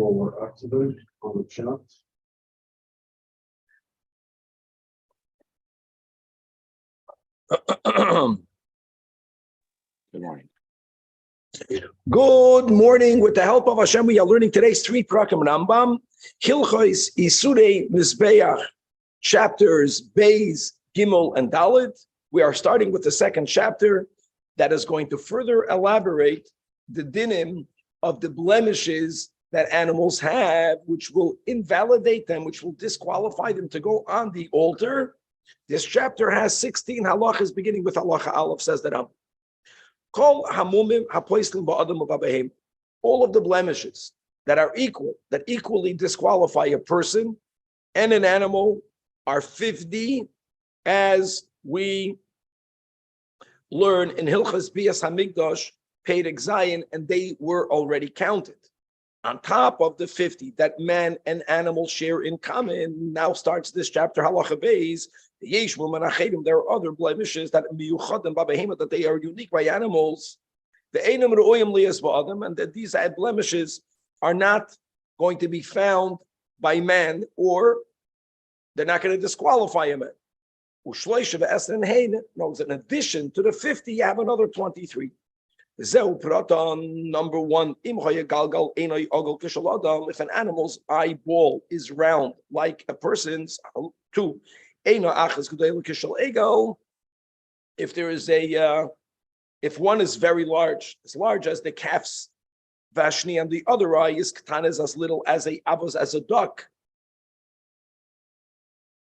for accident on the chat. Good morning. Good morning. With the help of Hashem, we are learning today's 3 Prakim Rambam, Hilchos Isurei Mizbeach, chapters Beis, Gimel, and Dalet. We are starting with the second chapter that is going to further elaborate the dinim of the blemishes that animals have, which will invalidate them, which will disqualify them to go on the altar. This chapter has 16 halachas, beginning with halacha aleph, says that all of the blemishes that are equal, that equally disqualify a person and an animal, are 50, as we learn in Hilchas Bias Hamikdash, Perek Zayin, and they were already counted. On top of the 50 that man and animal share in common, now starts this chapter, Halacha Beis. There are other blemishes that that they are unique by animals, and that these blemishes are not going to be found by man, or they're not going to disqualify a man. No, in addition to the 50, you have another 23. Number 1, if an animal's eyeball is round like a person's. 2, if there is if one is very large, as large as the calf's vashni, and the other eye is katanas, as little as a duck.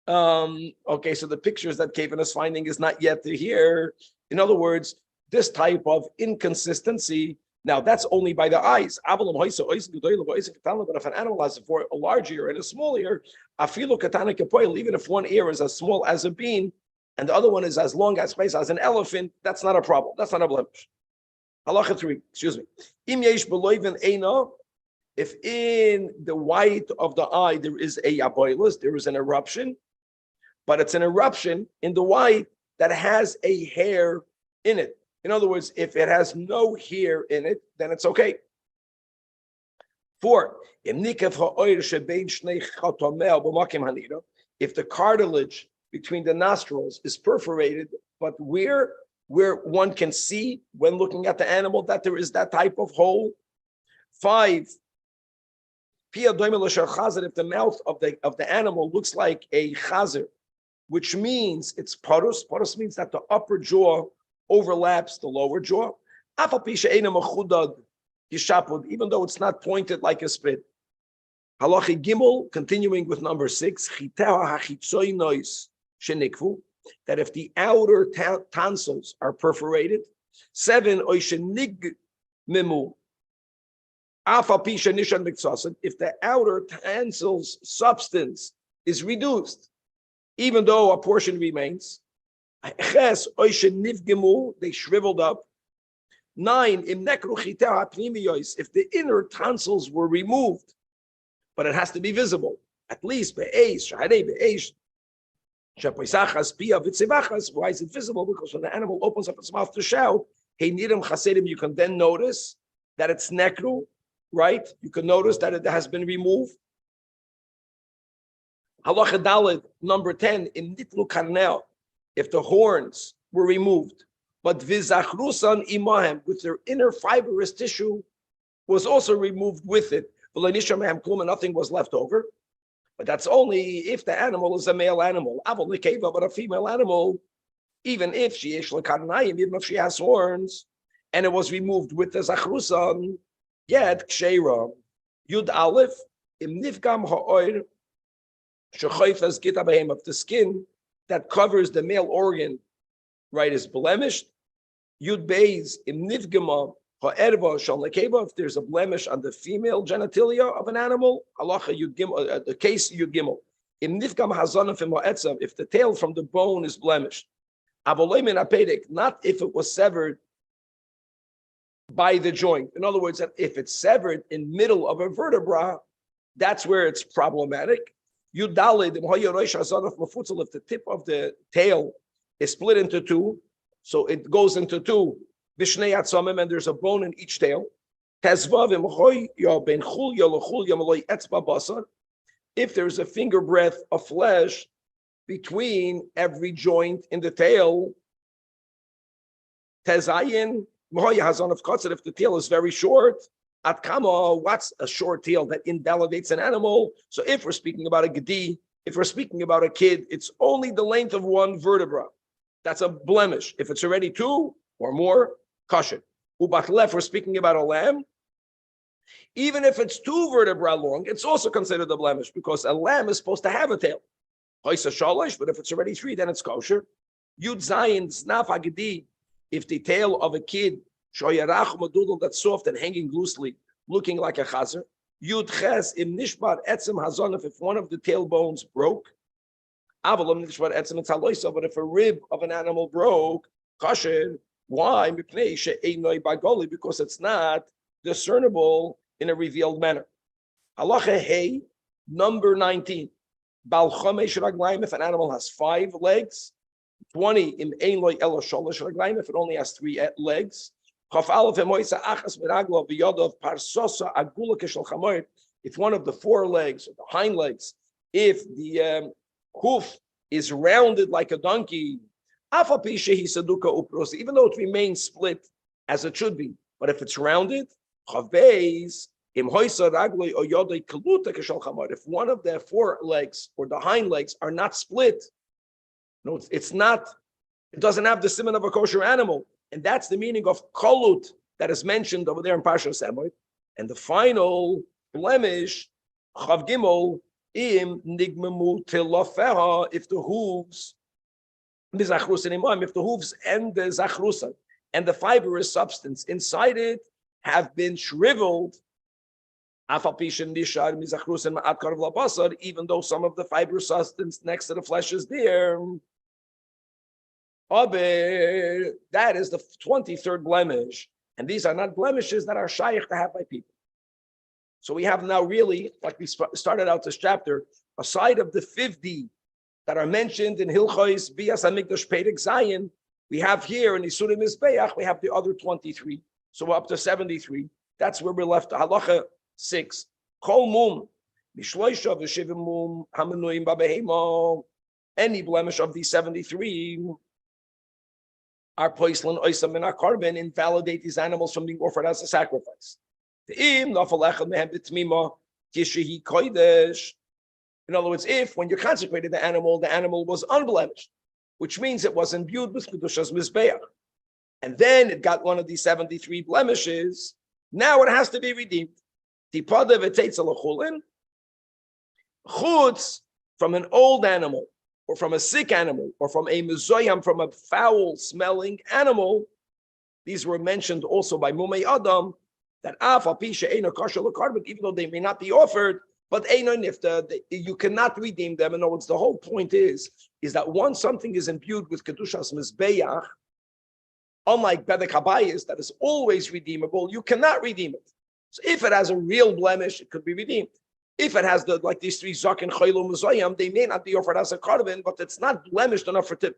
Okay, so the pictures that Kevin is finding is not yet here. In other words, this type of inconsistency, now that's only by the eyes. But if an animal has a large ear and a small ear, even if one ear is as small as a bean and the other one is as long as an elephant, that's not a problem. That's not a blemish. Halacha 3, excuse me. If in the white of the eye there is a yaboilus, there is an eruption, but it's an eruption in the white that has a hair in it. In other words, if it has no hair in it, then it's okay. 4, if the cartilage between the nostrils is perforated, but where one can see when looking at the animal that there is that type of hole. 5, if the mouth of the animal looks like a chazer, which means it's parus. Parus means that the upper jaw overlaps the lower jaw, even though it's not pointed like a spit. Halacha Gimel, continuing with number 6, that if the outer tonsils are perforated. 7, if the outer tonsils substance is reduced, even though a portion remains. They shriveled up. 9, if the inner tonsils were removed, but it has to be visible, at least why is it visible? Because when the animal opens up its mouth to shout, you can then notice that it's nekru, right? You can notice that it has been removed. Halacha Daled, number 10, in nitlu karnel, if the horns were removed, but vizachrusan imahem, with their inner fibrous tissue was also removed with it, nothing was left over. But that's only if the animal is a male animal. But a female animal, even if she is even if she has horns, and it was removed with the zachrusan, yet ksheira. Yud Aleph, im nifgam ha'oir, shechayfas gita behem, of the skin that covers the male organ, right, is blemished. Yud Beis, im nifgama ha'erva shal nekeva, if there's a blemish on the female genitalia of an animal, halacha Yud Gimel, the case Yud Gimel. Im nifgam hazanaf im ha'etzav, if the tail from the bone is blemished. Avolei min ha'pedek, not if it was severed by the joint. In other words, that if it's severed in middle of a vertebra, that's where it's problematic. Yudalid, if the tip of the tail is split into two, so it goes into two, and there's a bone in each tail. If there's a finger breadth of flesh between every joint in the tail, tezayin, if the tail is very short, at kama, what's a short tail that invalidates an animal? So if we're speaking about a gedi, if we're speaking about a kid, it's only the length of one vertebra. That's a blemish. If it's already two or more, kosher. Ubatlef, we're speaking about a lamb. Even if it's two vertebrae long, it's also considered a blemish because a lamb is supposed to have a tail. But if it's already three, then it's kosher. Yud zayin snaf agedi. If the tail of a kid that's soft and hanging loosely, looking like a chazer. Yud ches im nishbar etzem hazonef. If one of the tailbones broke, avalam nishbar etzem it's haloisa. But if a rib of an animal broke, kosher. Why? Because it's not discernible in a revealed manner. Halacha hey, number 19. Bal chomesh raglaim, if an animal has 5 legs. 20 im ein loy elo sholosh raglaim, if it only has 3 legs. Chaf aleph emoisa achas miraglo biyodov parsosa agula keshel chamoid. If one of the 4 legs, or the hind legs, if the hoof is rounded like a donkey, even though it remains split as it should be, but if it's rounded, if one of the 4 legs or the hind legs are not split, no, it's not, it doesn't have the siman of a kosher animal. And that's the meaning of kolut that is mentioned over there in Parshas Emor. And the final blemish, chav gimel, im nigmemu tilafeha, if the hooves, if the hooves and the zachrusa and the fibrous substance inside it have been shriveled, even though some of the fibrous substance next to the flesh is there, that is the 23rd blemish. And these are not blemishes that are shaykh to have by people. So we have now really, like we started out this chapter, aside of the 50 that are mentioned in Hilchos Bias Hamikdash Perek Zayin, we have here in Isurim Mizbeach, we have the other 23. So we're up to 73. That's where we're left. Halacha 6. Kol mum, mishloisha v'shivim mum, hamenuim babehemo. Any blemish of these 73 are poislan oisam and carbon, invalidate these animals from being offered as a sacrifice. In other words, if when you consecrated the animal was unblemished, which means it was imbued with Kedushas Mizbeach, and then it got one of these 73 blemishes, now it has to be redeemed. Chutz from an old animal, or from a sick animal, or from a mezoyam, from a foul-smelling animal. These were mentioned also by Mumei Adam, that even though they may not be offered, but you cannot redeem them. In other words, the whole point is that once something is imbued with Kedushas Mizbeach, unlike Bedek Habayis, that is always redeemable, you cannot redeem it. So if it has a real blemish, it could be redeemed. If it has like these 3 Zaken, Chaylo, Muzayam, they may not be offered as a carbon, but it's not blemished enough for it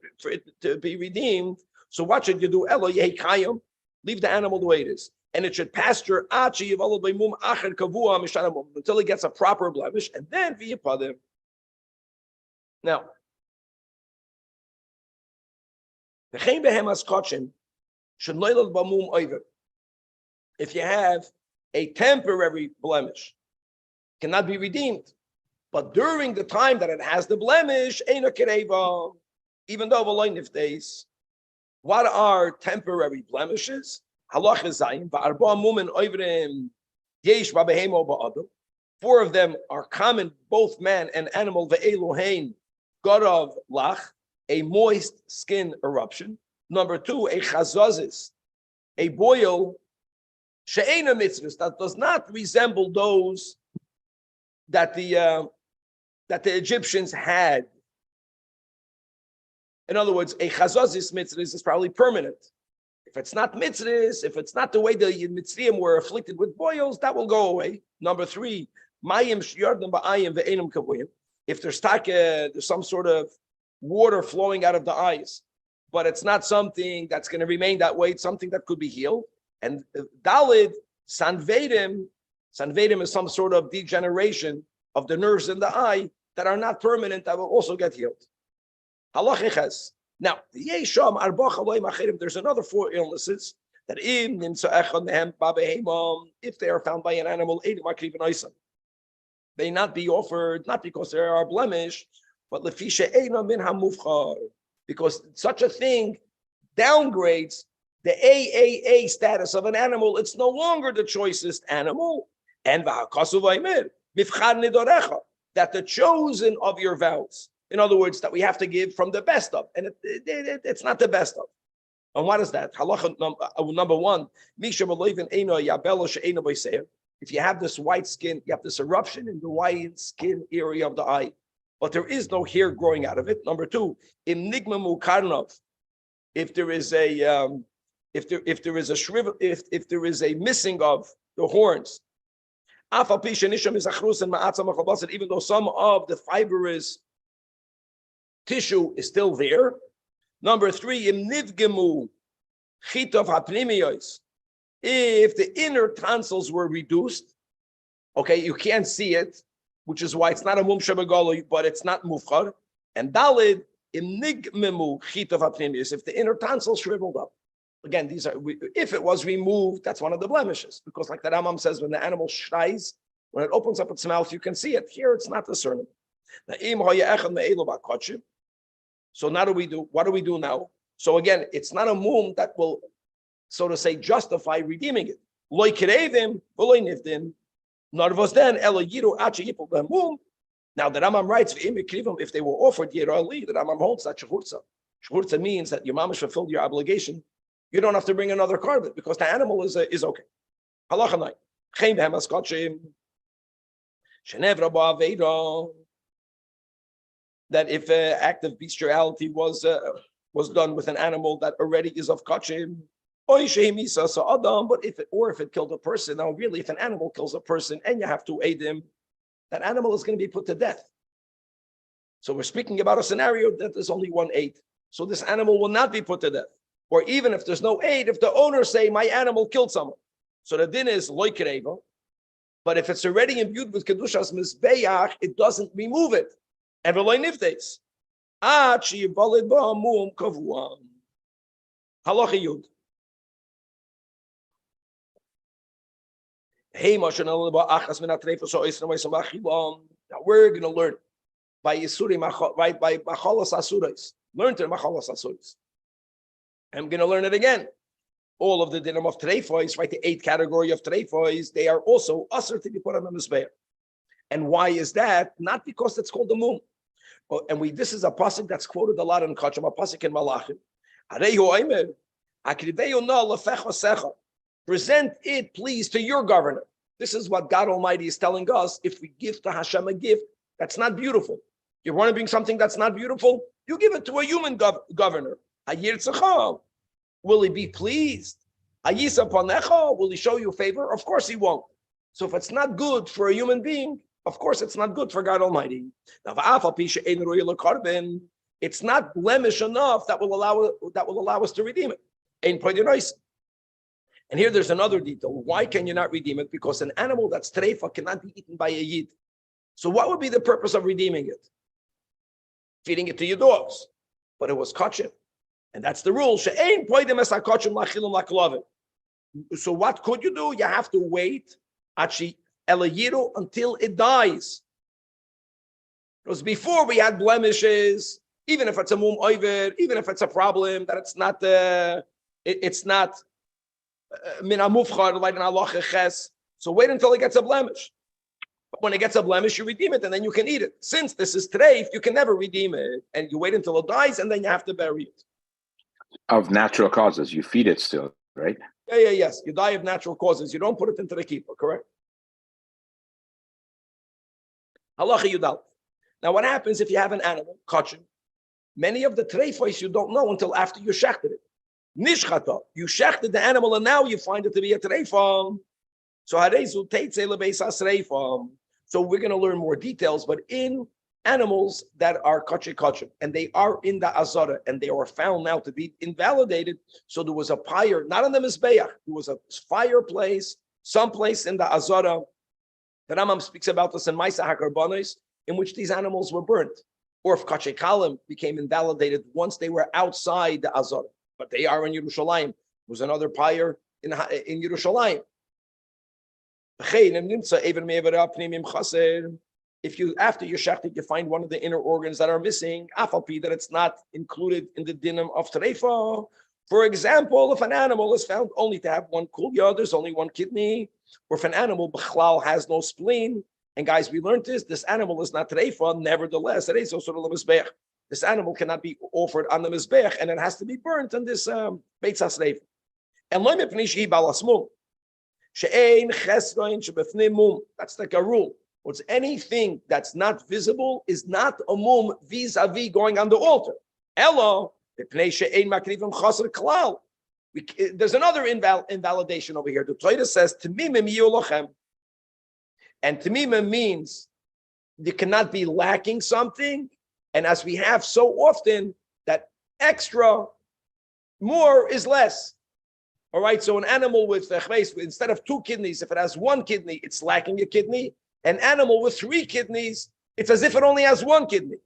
to be redeemed. So what should you do? Elo Yehi Kayim, leave the animal the way it is. And it should pasture until it gets a proper blemish, and then v'yipadim. Now, if you have a temporary blemish, cannot be redeemed, but during the time that it has the blemish, even though days, what are temporary blemishes? Halacha zayin va'arba mumen oivrim yesh babehemo ba'adam. 4 of them are common, both man and animal. Ve'elohein garav lach, a moist skin eruption. Number 2, a chazazis, a boil she'ena mitzvahs, that does not resemble those that the Egyptians had. In other words, a chazazis mitzvah is probably permanent. If it's not mitzvahs, if it's not the way the Mitzrayim were afflicted with boils, that will go away. Number 3, mayim sh'yardim ba'ayim ve'enam kavuyim. If there's there's some sort of water flowing out of the eyes, but it's not something that's going to remain that way. It's something that could be healed. And Dalid, Sanvedim is some sort of degeneration of the nerves in the eye that are not permanent, that will also get healed. Halachiches. Now, there's another 4 illnesses that if they are found by an animal, they not be offered, not because they are blemish, but because such a thing downgrades the AAA status of an animal. It's no longer the choicest animal. And that the chosen of your vows, in other words, that we have to give from the best of, and it's not the best of. And what is that? Halacha number 1, if you have this white skin, you have this eruption in the white skin area of the eye, but there is no hair growing out of it. Number 2, if there is a if there is a shrivel, if there is a missing of the horns, even though some of the fibrous tissue is still there. Number 3, if the inner tonsils were reduced, okay, you can't see it, which is why it's not a mum shabagalo, but it's not mufchar. And dalid, if the inner tonsils shriveled up. Again, these are, if it was removed, that's one of the blemishes, because like the Rambam says, when the animal shtais, when it opens up its mouth, you can see it. Here, it's not discernible. So now what do we do now? So again, it's not a mum that will, so to say, justify redeeming it. Now the Rambam writes, if they were offered Yerali, the Rambam holds that shechurza. Shechurza means that your mamash fulfilled your obligation. You don't have to bring another carbon because the animal is okay. Halacha 9. That if an act of bestiality was done with an animal that already is of kachim, but if it killed a person, now really, if an animal kills a person and you have to aid him, that animal is going to be put to death. So we're speaking about a scenario that there's only one aid. So this animal will not be put to death. Or even if there's no aid, if the owners say, my animal killed someone. So the din is loy kereva. But if it's already imbued with kedushas mizbeach, it doesn't remove it. And v'loy niftes. Ad sheyivalid ba'amum kavuam. Halacha yud. Now we're going to learn by Yisuri, right? By Machalas Asurais. Learn to Machalas Asurais. I'm going to learn it again. All of the dinim of treifois, right? The 8th category of treifois, they are also usher to be put on the mizbeach. And why is that? Not because it's called the moon. And this is a pasuk that's quoted a lot in Kacham, a pasuk in Malachim. Present it, please, to your governor. This is what God Almighty is telling us. If we give to Hashem a gift that's not beautiful, you want to bring something that's not beautiful, you give it to a human governor. Will he be pleased? Will he show you favor? Of course he won't. So if it's not good for a human being, of course it's not good for God Almighty. It's not blemish enough that will allow us to redeem it. And here there's another detail. Why can you not redeem it? Because an animal that's treifa cannot be eaten by a yid. So what would be the purpose of redeeming it? Feeding it to your dogs. But it was kachim. And that's the rule. So what could you do? You have to wait until it dies. Because before we had blemishes, even if it's a mum oiver, even if it's a problem that it's not min amufchar like an halacha ches. So wait until it gets a blemish. But when it gets a blemish, you redeem it and then you can eat it. Since this is treif, you can never redeem it, and you wait until it dies and then you have to bury it. Of natural causes, you feed it still, right? Yes. You die of natural causes. You don't put it into the keeper, correct? Halacha yudal. Now, what happens if you have an animal, kachin? Many of the treifos you don't know until after you shechted it. Nishchata, you shechted the animal and now you find it to be a treifam. So harezu teitze lebeisas treifam. So we're going to learn more details, but in animals that are kachim, and they are in the azara, and they are found now to be invalidated. So there was a pyre, not on the mizbeach, there was a fireplace Someplace in the Azara, the Rambam speaks about this in Maisa HaKarbanos, in which these animals were burnt. Or if Kache Kalim became invalidated once they were outside the Azara, but they are in Yerushalayim. There was another pyre in Yerushalayim. If you, after your shechting, you find one of the inner organs that are missing, afalpi, that it's not included in the dinam of treifa. For example, if an animal is found only to have one kulya, there's only one kidney, or if an animal b'chlal has no spleen, and guys, we learned this animal is not treifa, nevertheless, it is also the mizbech. This animal cannot be offered on the mizbech, and it has to be burnt on this beit sasreifa. And lo mipnei shehi balasmul. That's like a rule. What's anything that's not visible is not a mum vis-a-vis going on the altar. Elo, there's another invalidation over here. The Torah says, Tamimim yulochem. And Tamimim means you cannot be lacking something. And as we have so often, that extra, more is less. All right, so an animal with instead of 2 kidneys, if it has 1 kidney, it's lacking a kidney. An animal with 3 kidneys, it's as if it only has 1 kidney.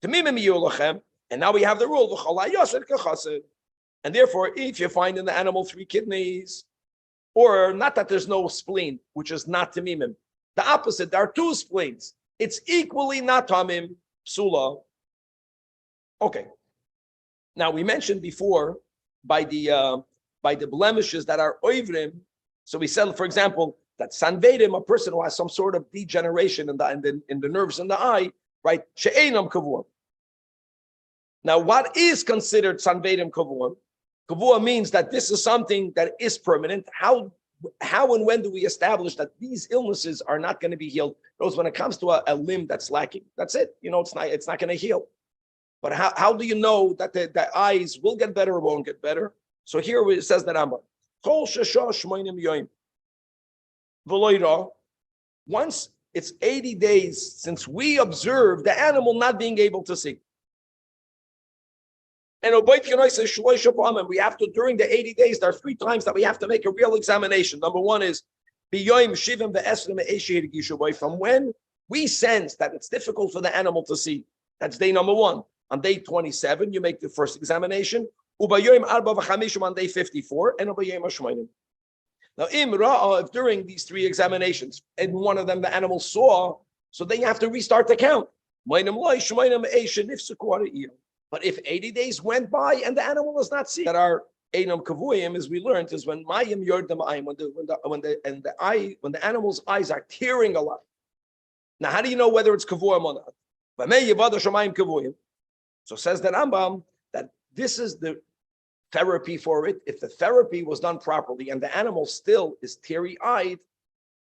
And now we have the rule. And therefore, if you find in the animal 3 kidneys, or not that there's no spleen, which is not tamimim, the opposite, there are 2 spleens. It's equally not tamim, psula. Okay. Now we mentioned before by the blemishes that are oivrim. So we said, for example, that sanvedim, a person who has some sort of degeneration in the nerves in the eye, right? She'enam kavuam. Now, what is considered sanvedim kavuam? Kavua means that this is something that is permanent. How and when do we establish that these illnesses are not going to be healed? Because when it comes to a limb that's lacking, that's it. It's not going to heal. But how do you know that the eyes will get better or won't get better? So here it says that Rambam, Kol shesha shmoinim yoim. Once it's 80 days since we observe the animal not being able to see. And we have to, during the 80 days, there are 3 times that we have to make a real examination. Number 1 is from when we sense that it's difficult for the animal to see. That's day number 1. On day 27, you make the first examination. On day 54, and now, if during these 3 examinations, and one of them the animal saw, so then you have to restart the count. But if 80 days went by and the animal was not seen, that our Einam Kavuyim, as we learned, is when Mayim Yordam Ayim, when the animal's eyes are tearing a lot. Now, how do you know whether it's Kavuyim or not? So says the Rambam that this is the therapy for it. If the therapy was done properly and the animal still is teary-eyed,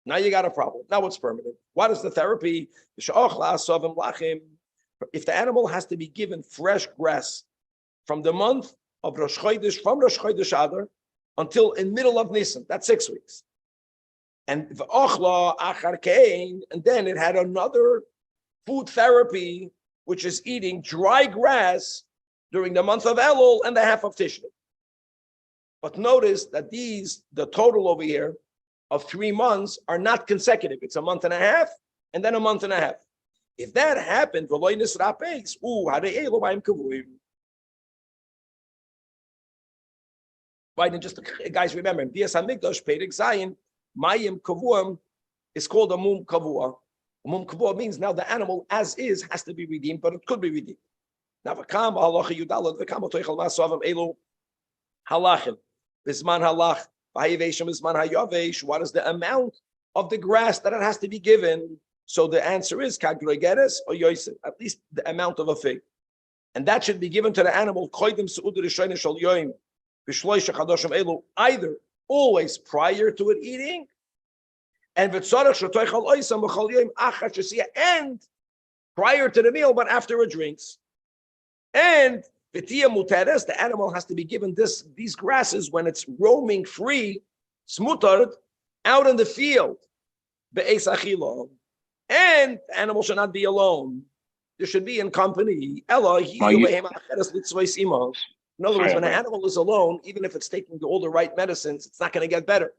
now you got a problem. Now it's permanent. What is the therapy? If the animal has to be given fresh grass from the month of Rosh Chodesh, from Rosh Chodesh Adar until in middle of Nisan, that's 6 weeks. And then it had another food therapy, which is eating dry grass during the month of Elul and the half of Tishrei. But notice that the total over here of 3 months are not consecutive. It's a month and a half and then a month and a half. If that happened, right, and just guys, remember, Bias Hamikdash, Perek Zayin, Mayim Kavuam is called a Mum Kavua. Mum Kavua means now the animal as is has to be redeemed, but it could be redeemed. Now, Vakam Halacha Yudalad, Vakam Toichel Masavam Elu Halachim, Bisman Halach, Vahiveshim Bisman Hayavesh. What is the amount of the grass that it has to be given? So the answer is Kagregeres or Yosef, at least the amount of a fig. And that should be given to the animal either always prior to it eating, and prior to the meal, but after it drinks. And the animal has to be given these grasses when it's roaming free, smutard, out in the field. And the animal should not be alone. There should be in company. In other words, when an animal is alone, even if it's taking all the right medicines, it's not going to get better.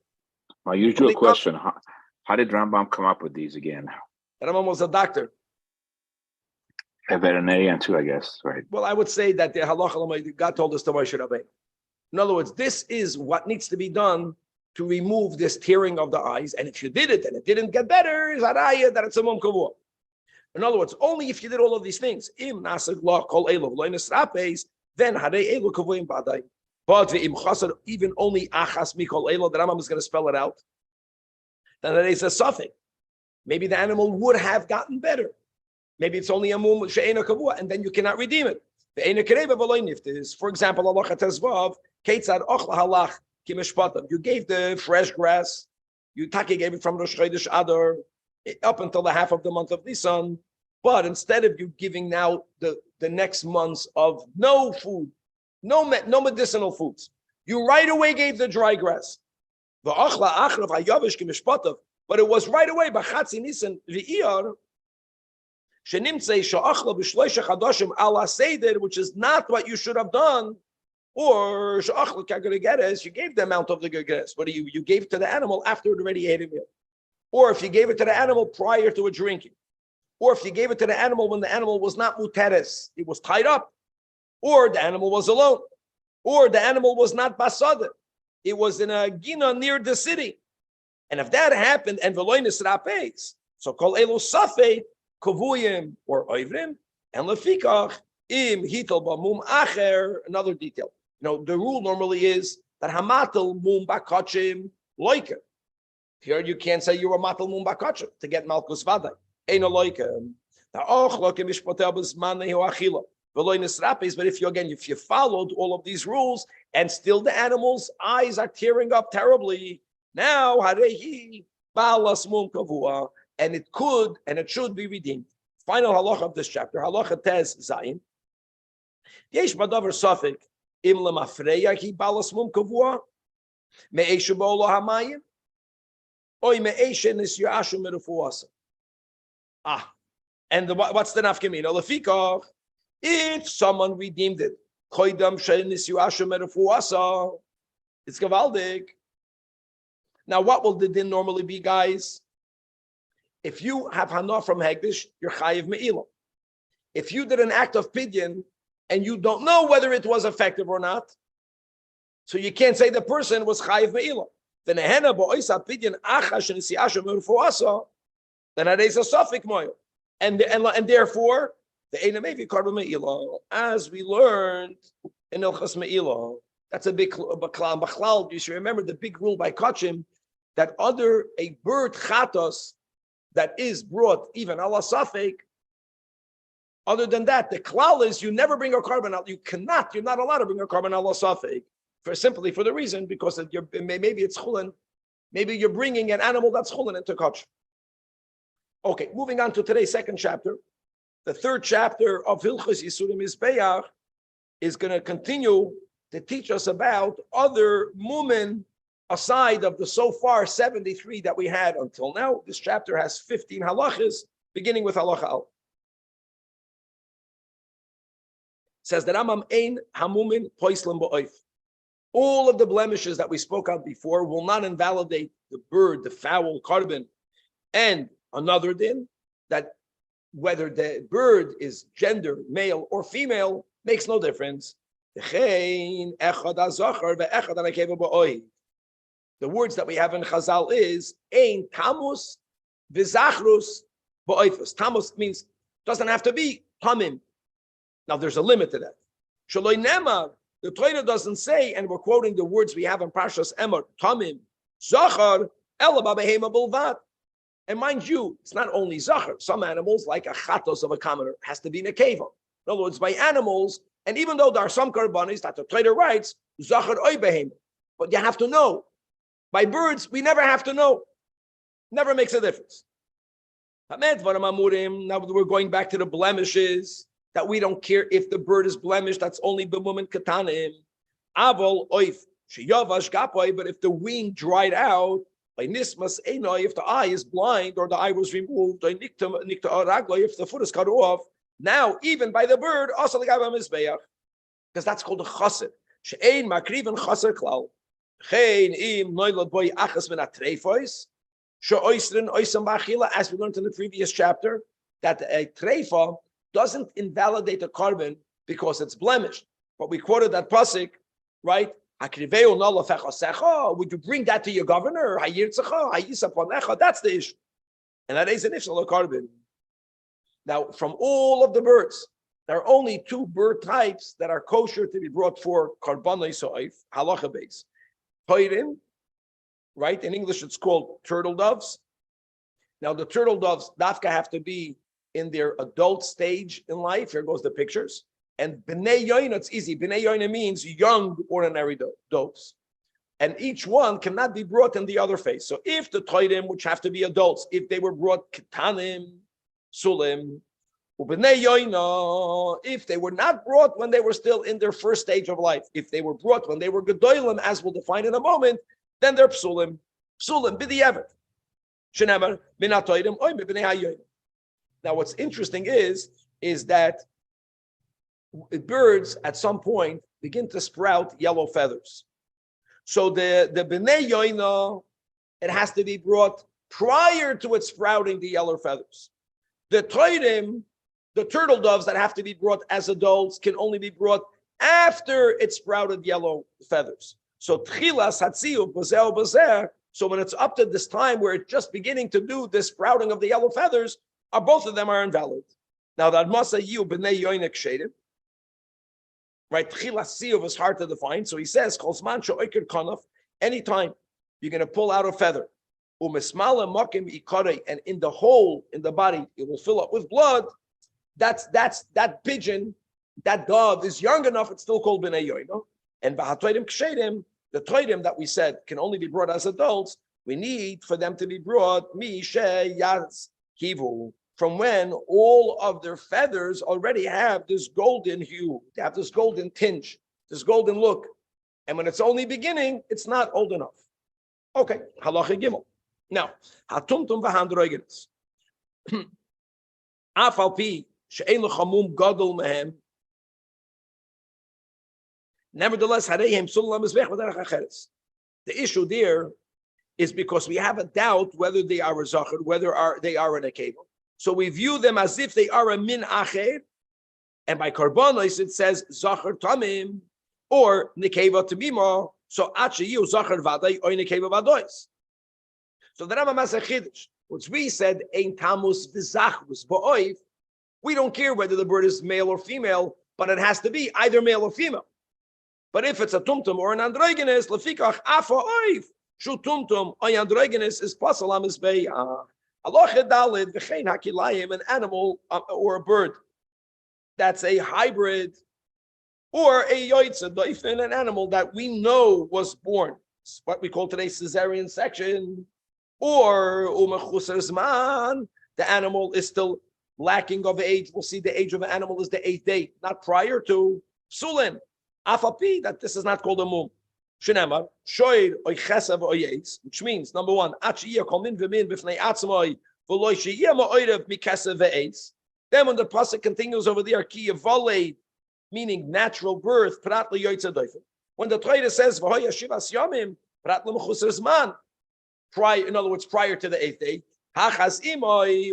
My usual question: how did Rambam come up with these again? Rambam was a doctor. A veterinarian too, I guess, right? Well, I would say that the halacha, God told us to Moshe Rabbeinu. In other words, this is what needs to be done to remove this tearing of the eyes. And if you did it and it didn't get better, is haraya that it's a mum kavua. In other words, only if you did all of these things, im nasag law kol elov loinus rapes, then harei elu kavuim badai. But im chasad even only achas mikol elo, the Rambam is going to spell it out. Then there is a suffix. Maybe the animal would have gotten better. Maybe it's only a mum she'ena kavua, and then you cannot redeem it. The ena kereva v'loy niftis. For example, Allah tezvav keitzad ochla halach ki mishpatam. You gave the fresh grass. You gave it from Rosh Chodesh Adar up until the half of the month of Nisan. But instead of you giving now the next months of no food, no medicinal foods, you right away gave the dry grass. The ochla achrav hayavish ki mishpatam. But it was right away b'chatzi Nisan v'iyar. Which is not what you should have done, or you gave the amount of the gergeres, but you gave it to the animal after it already ate a meal, or if you gave it to the animal prior to it drinking, or if you gave it to the animal when the animal was not muteres, it was tied up, or the animal was alone, or the animal was not basada, it was in a gina near the city, and if that happened, and veloinis rapes, so kol elu safei kavuyim or oivrim, and lefikach im hitel b'mum acher. Another detail. The rule normally is that hamatel mum bakachim loiker. Here you can't say you're a matel mum bakachim to get malchus vaday. Ein a loiker. But if you followed all of these rules and still the animal's eyes are tearing up terribly, now harehi balas mum kavua. And it could and it should be redeemed. Final halacha of this chapter, halacha tez zayin. Yesh badavar safik im lemafreya ki balas mum kavua me'eshu ba'olo hamayim oy me'eshe nisyashu merufuasa. And what's the nafkamina? Lefikach, if someone redeemed it, choydam she nisyashu merufuasa, it's gavaldik. Now, what will the din normally be, guys? If you have hana from Hegdish, you're chayiv me'ilah. If you did an act of pidyon and you don't know whether it was effective or not, so you can't say the person was chayiv me'ilah. Then ehena bo'isa pidyon achash nisiyasha merfuasa, then that is a suffix moil, and therefore the eina mevi karba me'ilah, as we learned in Ilchas Me'ilah. That's a big bachlal. You should remember the big rule by Kachim that a bird chatos that is brought even ala safek. Other than that, the klal is you never bring a carbon out. You're not allowed to bring a carbon ala safek for the reason because maybe it's chulin, maybe you're bringing an animal that's chulin into kach. Okay, moving on to today's second chapter. The third chapter of Hilchos Yisurim Mizbeach is going to continue to teach us about other mumen aside of the so far 73 that we had until now. This chapter has 15 halachas, beginning with halacha al. Says that Rambam ein hamumin poislim ba'oif. All of the blemishes that we spoke of before will not invalidate the bird, the fowl, carbon, and another din that whether the bird is gender, male or female, makes no difference. The words that we have in Chazal is ein tamus v'zachrus ba'oifus. Tamus means doesn't have to be tamim. Now there's a limit to that. Shaloi nemar, the Torah doesn't say, and we're quoting the words we have in Parshas Emor, tamim zachar ela b'behema bulvad. And mind you, it's not only zachar. Some animals, like a chatos of a commoner, has to be nekeva. In other words, by animals, and even though there are some karbanis that the Torah writes zachar oy behema, but you have to know. By birds, we never have to know. Never makes a difference. Now we're going back to the blemishes that we don't care if the bird is blemished. That's only b'mumin katanim. Avol oif sheyavash gapoy. But if the wing dried out, by nismas einoi, if the eye is blind or the eye was removed, by nikta aragloy, if the foot is cut off, now even by the bird, also the gavam mizbeach, because that's called a chaser. She'ein makriven chaser klal. As we learned in the previous chapter, that a treifa doesn't invalidate a carbon because it's blemished. But we quoted that pasuk, right? Would you bring that to your governor? That's the issue. And that is an issue of carbon. Now, from all of the birds, there are only two bird types that are kosher to be brought for karbanai soif, halacha base. Toirim, right? In English, it's called turtle doves. Now, the turtle doves, dafka, have to be in their adult stage in life. Here goes the pictures. And b'nei yoina, it's easy. B'nei yoina means young ordinary doves. And each one cannot be brought in the other phase. So if the toirim, which have to be adults, if they were brought ketanim, sulim, ub'nei yoina, if they were not brought when they were still in their first stage of life, if they were brought when they were gedolim, as we'll define in a moment, then they're psulim. Psulim, b'di'evet. Shenemar, minat toirim, oy b'nei hayoina. Now, what's interesting is that birds at some point begin to sprout yellow feathers. So the b'nei yoina, it has to be brought prior to it sprouting the yellow feathers. The toirim, the turtle doves that have to be brought as adults, can only be brought after it sprouted yellow feathers. So tchilas hatziu b'zeh b'zeh. So when it's up to this time where it's just beginning to do the sprouting of the yellow feathers, both of them are invalid. Now that masa yu b'nei yoina kshedim. Right, tchilas siyuv is hard to define. So he says, "Cholzman she'oiker kanaf." Anytime you're going to pull out a feather, u'mismala makim ikarei, and in the hole in the body it will fill up with blood. That's that pigeon, that dove is young enough. It's still called b'nei yoina. And v'hatoidim kshedim, the toidim that we said can only be brought as adults. We need for them to be brought mi she yaz kivu, from when all of their feathers already have this golden hue, they have this golden tinge, this golden look. And when it's only beginning, it's not old enough. Okay, halacha gimel. Now, hatumtum v'handroigenes. Afal pi she'en lechamum gadol mehem. Nevertheless, hareihem sulam mizbech v'derech acheres. The issue there is because we have a doubt whether they are a zachar, whether they are an akeva. So we view them as if they are a min acher, and by karbonos it says zachar tamim or nekeva tamima. So achayu zachar vaday or nekeva vadois. So the Rambam has a chiddush, which we said ein tamus v'zachrus ba'oif. We don't care whether the bird is male or female, but it has to be either male or female. But if it's a tumtum or an androgenes, lefikach afa oif shu tumtum or androgenes is pasal amizbeya. Aloche dalid v'chein hakilayim, an animal or a bird that's a hybrid, or a yoitza doifin, an animal that we know was born, it's what we call today cesarean section, or umechusar zman, the animal is still lacking of age. We'll see the age of an animal is the 8th day, not prior to sulin. Afapi, that this is not called a mum. Shenemar, shoir oy chesav oyetz, which means, number one, achiyah kolmin v'min b'fnei atzmai v'loy sheyeh ma'orev mikesav ve'etz. Then when the pasuk continues over there, ki yavale, meaning natural birth, prat liyoytza doifin. When the Torah says v'hoya shivas yamim, prat l'mechusar zman, prior, in other words, prior to the 8th day, hachas imoi,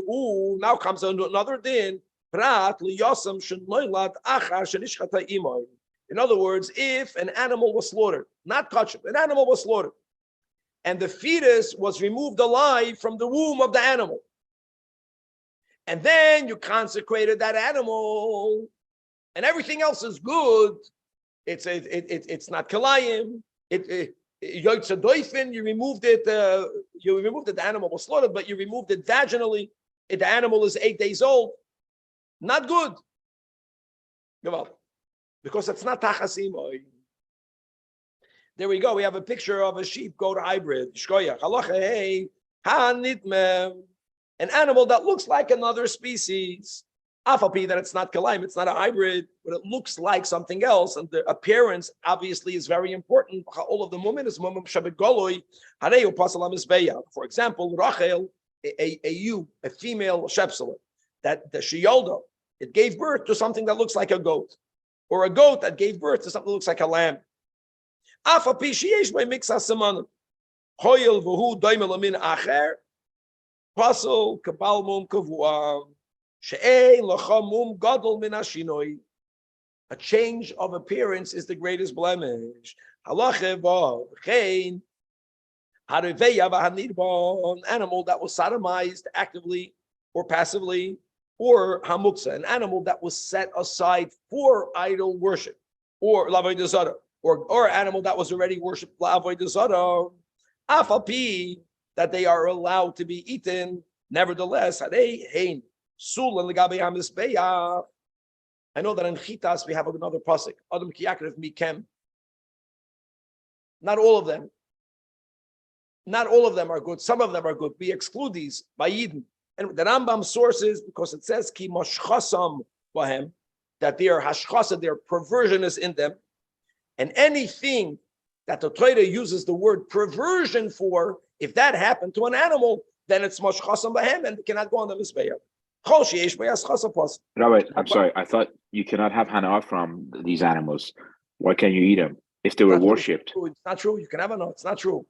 now comes another din, prat liyosam shenloilad achar shenishchata imoi. In other words, if an animal was slaughtered, not touched, an animal was slaughtered, and the fetus was removed alive from the womb of the animal, and then you consecrated that animal, and everything else is good, it's not kalayim, yoitza doifin, you removed it, the animal was slaughtered, but you removed it vaginally, the animal is 8 days old, not good. Because it's not tachasim. There we go. We have a picture of a sheep goat hybrid. An animal that looks like another species. Afapi, that it's not kalaim, it's not a hybrid, but it looks like something else. And the appearance obviously is very important. All of the mumim is mumim shabbat goloi. Hareu pasalam isbeya. For example, Rachel, a female shepsela, that the sheyolda, it gave birth to something that looks like a goat. Or a goat that gave birth to something that looks like a lamb. Afa pishiyesh by mix asaman. Hoyel v'hu doimel amin acher. Pasol kabal mum kavua. She'ein lachamum gadol min ashinoi. A change of appearance is the greatest blemish. Halacha v'chein. Hariveya v'hanirba, an animal that was sodomized actively or passively, or hamuksa, an animal that was set aside for idol worship, or lavodah zara, or an animal that was already worshipped lavodah zara, afapi, that they are allowed to be eaten. Nevertheless, hadei hein sulan legabe hamisbeya. I know that in Chitas we have another pasuk, Adam ki yakrev mikem. Not all of them. Not all of them are good. Some of them are good. We exclude these by Yidden. And the Rambam sources, because it says ki moshchasam bahem, that their hashchasa, their perversion is in them. And anything that the Torah uses the word perversion for, if that happened to an animal, then it's moshchasam bahem, and it cannot go on the mizbeah. Rabbi, I'm sorry. I thought you cannot have hana from these animals. Why can't you eat them if they were worshipped? It's not true. You can have hana. It's not true.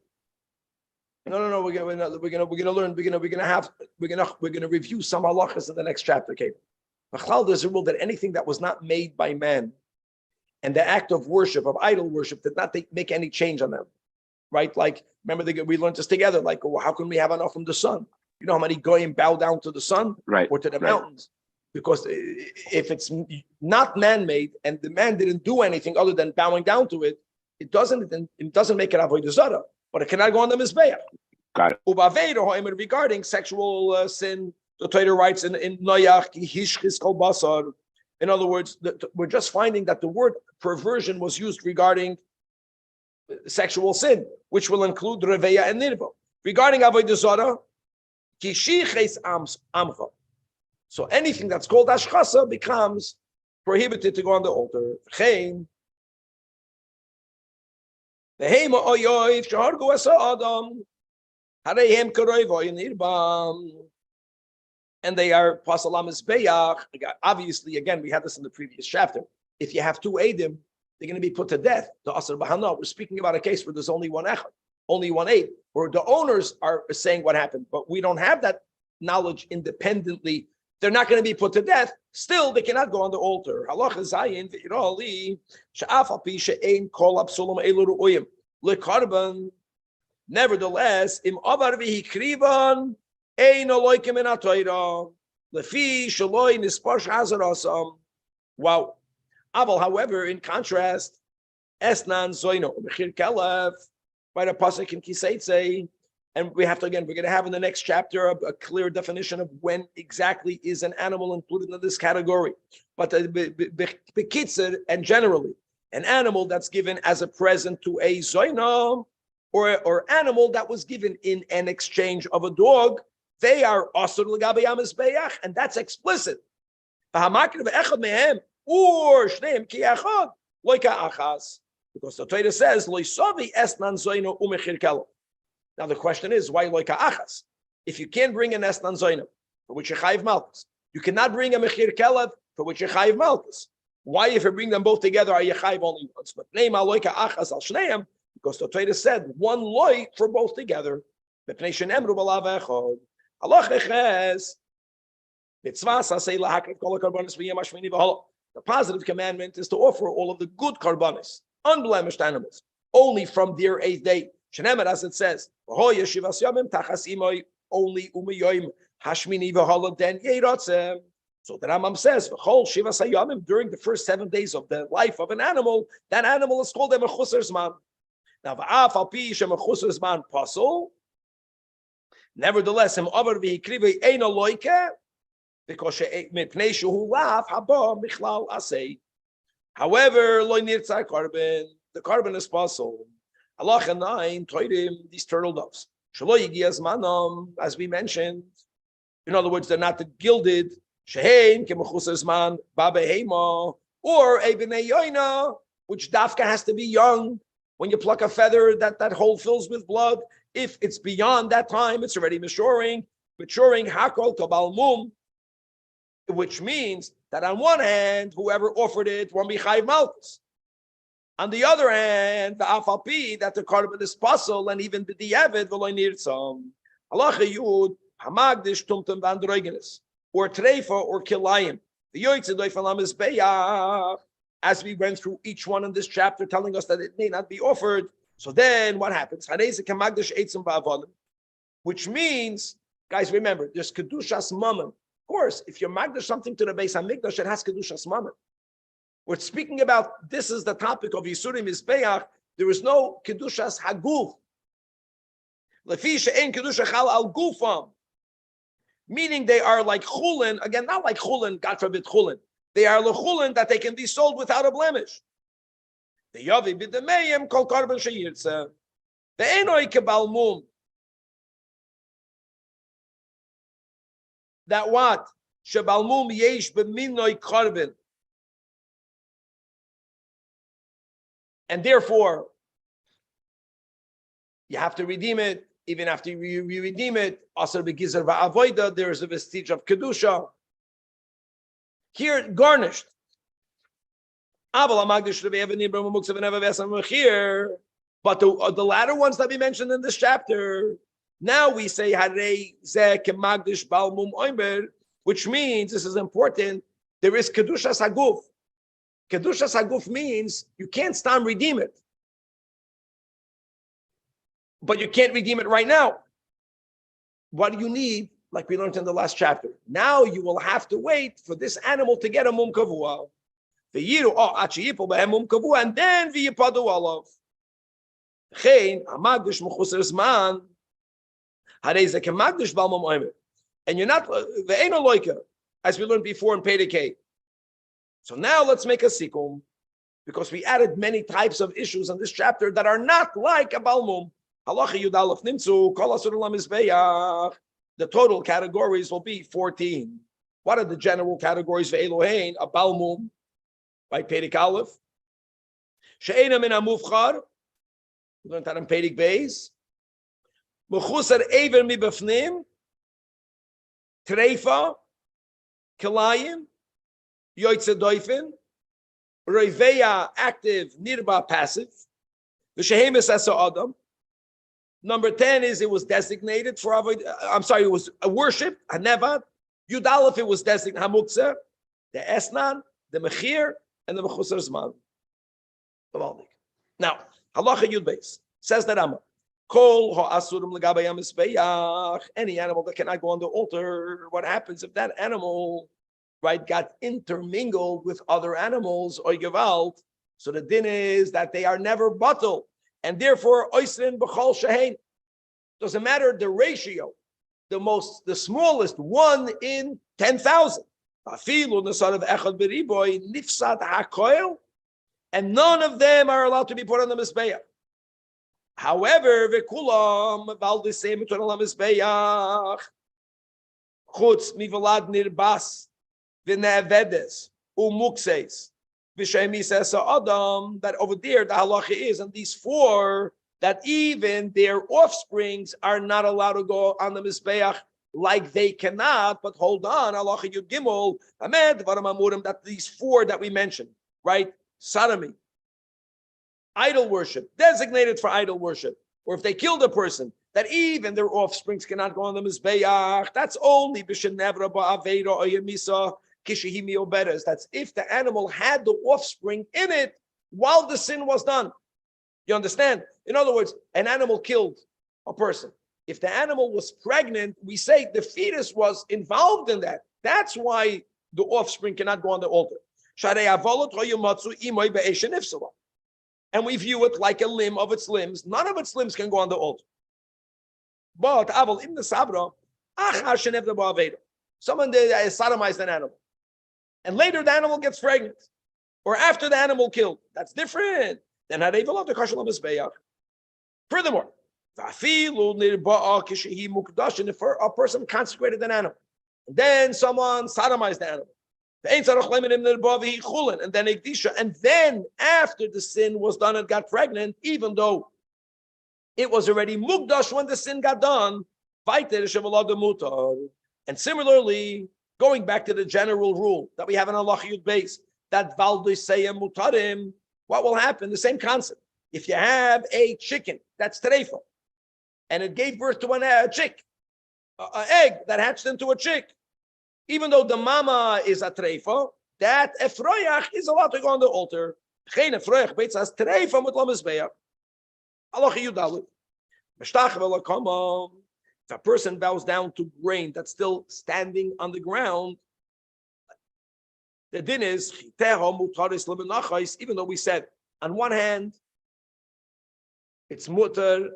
No. We're gonna learn. We're gonna review some halachas in the next chapter. Okay. There's a rule that anything that was not made by man, and the act of worship, of idol worship, did not make any change on them, right? Like, remember we learned this together. Like, well, how can we have enough from the sun? You know how many goyim bow down to the sun, right, or to the mountains? Because if it's not man-made and the man didn't do anything other than bowing down to it, it doesn't make it avodah zara, but it cannot go on the mizbeach. Got it. Regarding sexual sin, the Torah writes in Noach, hishchis kol basar. In other words, we're just finding that the word perversion was used regarding sexual sin, which will include reveya and nirva. Regarding avodah zara, kishiches amcha. So anything that's called ashchasa becomes prohibited to go on the altar. And they are pasalam mizbeach. Obviously, again, we had this in the previous chapter. If you have two edim, they're going to be put to death. The asar b'hana. We're speaking about a case where there's only one echad, only one eid, where the owners are saying what happened, but we don't have that knowledge independently. They're not going to be put to death. Still, they cannot go on the altar. Halacha zayin v'irali she'af al pi she'ein kol apsulam elu ru'uyim lekarban. Nevertheless, im avar v'hikrivan ein aloikim in ha'torah lefi shaloi nispash hazarasam. Wow. Aval, however, in contrast, esnan zoino mechir kelev by the pasuk in Kiseitze. And we have to, again, we're going to have in the next chapter a clear definition of when exactly is an animal included in this category. But bekitzer, and generally, an animal that's given as a present to a zoina, or animal that was given in an exchange of a dog, they are asur l'gabei hamizbeach, and that's explicit. Or shneim ki echad loika achas, because the Torah says loisavi esnan zoina umechir kelo. Now the question is, why loika achas? If you can't bring an esnan zoina, for which you chayiv malchus, you cannot bring a mechir kelev, for which you chayiv malchus. Why, if you bring them both together, are you chayiv only once? But name loika achas al shneim, because the Torah said one loy for both together. The positive commandment is to offer all of the good karbanis, unblemished animals, only from their 8th day. Shenemer, as it says, only umiyoim hashmini v'hala den yeiratzem. So the Rambam says, during the first 7 days of the life of an animal, that animal is called a mechusar zman. Now, v'af al pi shemechusar zman pasul. Nevertheless, him over v'hikrivi ein aloike, because mipnei shehu laf haba michlal asay. However, lo nirtzai carbon, the carbon is pasul. Halacha 9, toirim, these turtle doves. Shelo yigias manam, as we mentioned. In other words, they're not the gilded. Shehein kemechusar zman babehema, or a b'nei yoina, which dafka has to be young. When you pluck a feather, that hole fills with blood. If it's beyond that time, it's already maturing hakol kabal mum, which means that on one hand, whoever offered it won't be chayiv malchus. On the other hand, the afalpi that the carbon is possible and even the avid will need some. Halacha yud hamagdish tumtum vandroigenes or treifa or kilayim. The yoytze doifalam is beyach. As we went through each one in this chapter, telling us that it may not be offered. So then what happens? Which means, guys, remember, there's kedushas mammon. Of course, if you're magdash something to the Beis Hamikdash, it has kedushas mammon. We're speaking about, this is the topic of Yisurim Mizbeach. There is no kedushas haguf. Lefi she'en kedusha chal al gufam. Meaning they are like chulin, again, not like chulin, God forbid chulin. They are lechulin that they can be sold without a blemish. The yavi b'demeyim kol karban sheyirtze. The enoi kebal mum. That what? Shebal mum yesh b'minoi karban. And therefore, you have to redeem it. Even after you redeem it, asar begizer va'avoida, there is a vestige of kedusha. Here, garnished. But the latter ones that we mentioned in this chapter, now we say which means, this is important, there is kedushas haguf. Kedushas haguf means you can't stop redeem it. But you can't redeem it right now. What do you need? Like we learned in the last chapter. Now you will have to wait for this animal to get a mum kavua. And then v'yipadu alav. And you're not as we learned before in Pedekei. So now let's make a sikum, because we added many types of issues in this chapter that are not like a balmum. The total categories will be 14. What are the general categories for Elohein? A balmum, by Perek Aleph. She'ena min hamufchar. We learned that in Perek Beis. Mechusar ever mibafnim. Treifa. Kilayim. Yoitze doifin. Reveya, active. Nirba, passive. V'shehemes asa adam. Number 10 is it was designated for it was a worship, a nevad. Yud Aleph, it was designated hamuktzeh, the esnan, the mechir, and the mechusar zman. Now, halacha yud beis says that Rambam, kol ha'asurim l'gabayam misbeach, any animal that cannot go on the altar. What happens if that animal, right, got intermingled with other animals or gewalt? So the din is that they are never batel. And therefore, oisrin b'chol shehein. Doesn't matter the ratio, the smallest 1 in 10,000. Afilu nesad of echad beriboy nifsad hakoil, and none of them are allowed to be put on the mizbeach. However, v'kulam v'aldisei mitun al mizbeach chutz mivalad nirbas v'nevedes umukseis. That over there the halacha is, and these 4, that even their offsprings are not allowed to go on the mizbeach like they cannot. But hold on, halacha yud gimel, amed varam amurim, that these 4 that we mentioned, right? Sodomy, idol worship, designated for idol worship, or if they killed a person, that even their offsprings cannot go on the mizbeach. That's only b'shenevra ba'aveda or yemisa. That's if the animal had the offspring in it while the sin was done. You understand? In other words, an animal killed a person. If the animal was pregnant, we say the fetus was involved in that. That's why the offspring cannot go on the altar. And we view it like a limb of its limbs. None of its limbs can go on the altar. But someone sodomized an animal, and later the animal gets pregnant, or after the animal killed, that's different. Then furthermore, if a person consecrated an animal, and then someone sodomized the animal, and then after the sin was done and got pregnant, even though it was already mukdash when the sin got done, and similarly, going back to the general rule that we have in halacha yud beis, that valdiseyem mutarim, what will happen? The same concept. If you have a chicken that's treifa, and it gave birth to an chick, an egg that hatched into a chick, even though the mama is a treifa, that efroyach is allowed to go on the altar. Geen efroyach beitzas treifa mit lamizbeach. Allah yudalit. If a person bows down to grain that's still standing on the ground, the din is, even though we said, on one hand, it's mutter